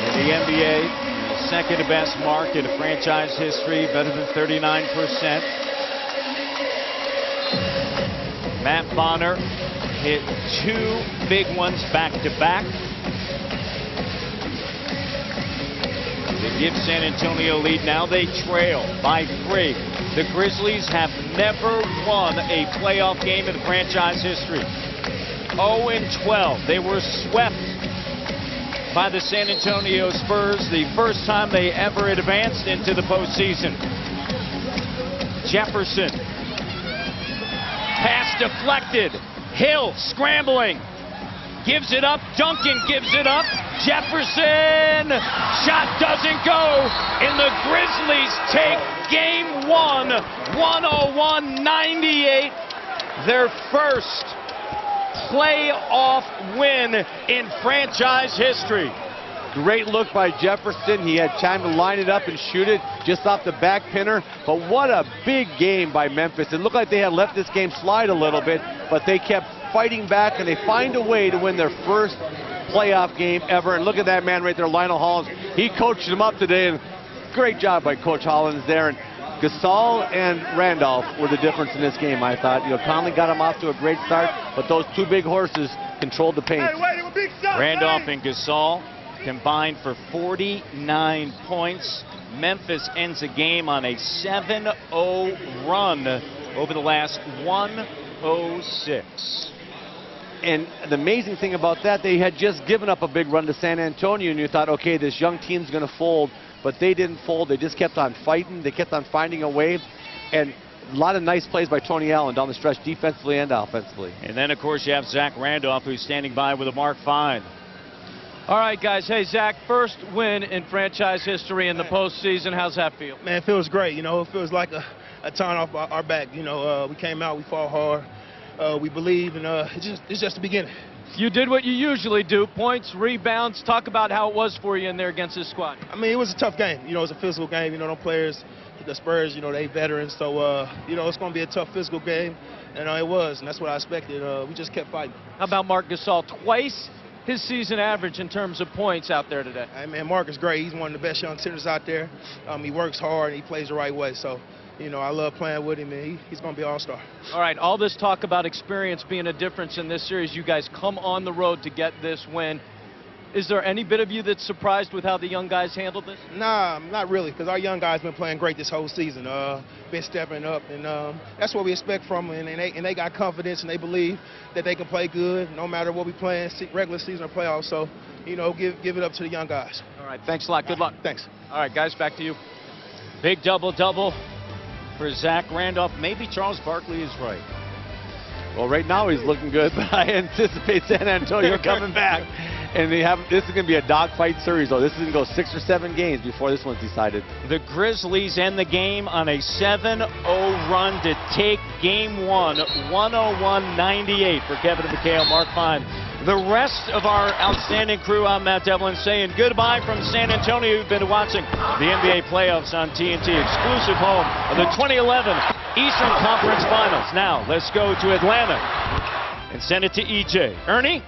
in the NBA. The second best mark in franchise history, better than 39%. Matt Bonner hit two big ones back-to-back. They give San Antonio lead. Now they trail by 3. The Grizzlies have never won a playoff game in franchise history. 0-12. They were swept by the San Antonio Spurs the first time they ever advanced into the postseason. Jefferson. Pass deflected. Hill scrambling. Gives it up. Duncan gives it up. Jefferson. Shot doesn't go. And the Grizzlies take game 1, 101-98. Their first playoff win in franchise history. Great look by Jefferson. He had time to line it up and shoot it just off the back pinner. But what a big game by Memphis. It looked like they had let this game slide a little bit, but they kept fighting back, and they find a way to win their first playoff game ever. And look at that man right there, Lionel Hollins. He coached them up today, and great job by Coach Hollins there. And Gasol and Randolph were the difference in this game, I thought. You know, Conley got him off to a great start, but those two big horses controlled the paint. Randolph and Gasol combined for 49 points. Memphis ends the game on a 7-0 run over the last 106. And the amazing thing about that, they had just given up a big run to San Antonio, and you thought, okay, this young team's going to fold. But they didn't fold. They just kept on fighting. They kept on finding a way. And a lot of nice plays by Tony Allen down the stretch, defensively and offensively. And then, of course, you have Zach Randolph, who's standing by with a Mark 5. All right, guys. Hey, Zach, first win in franchise history in the postseason. How's that feel? Man, it feels great. You know, it feels like a ton off our back. You know, we came out, we fought hard. We believe, and it's just the beginning. You did what you usually do, points, rebounds. Talk about how it was for you in there against this squad. I mean, it was a tough game. You know, it was a physical game. You know, them players, the Spurs, you know, they veterans. So, you know, it's going to be a tough physical game. And it was, and that's what I expected. We just kept fighting. How about Marc Gasol? Twice his season average in terms of points out there today. Hey, man, Marc is great. He's one of the best young centers out there. He works hard, and he plays the right way. So, you know, I love playing with him, and he's going to be an all-star. All right, all this talk about experience being a difference in this series. You guys come on the road to get this win. Is there any bit of you that's surprised with how the young guys handled this? Nah, not really, because our young guys been playing great this whole season. Been stepping up, and that's what we expect from them. And they got confidence, and they believe that they can play good no matter what we play in regular season or playoffs. So, you know, give it up to the young guys. All right, thanks a lot. Good luck. Thanks. All right, guys, back to you. Big double-double for Zach Randolph. Maybe Charles Barkley is right. Well, right now he's looking good, but I anticipate San Antonio coming back. And this is going to be a dogfight series, though. This is going to go 6 or 7 games before this one's decided. The Grizzlies end the game on a 7-0 run to take game 1, 101-98 for Kevin McHale, Mark 5. The rest of our outstanding crew, I'm Matt Devlin, saying goodbye from San Antonio. You've been watching the NBA playoffs on TNT, exclusive home of the 2011 Eastern Conference Finals. Now, let's go to Atlanta and send it to EJ. Ernie?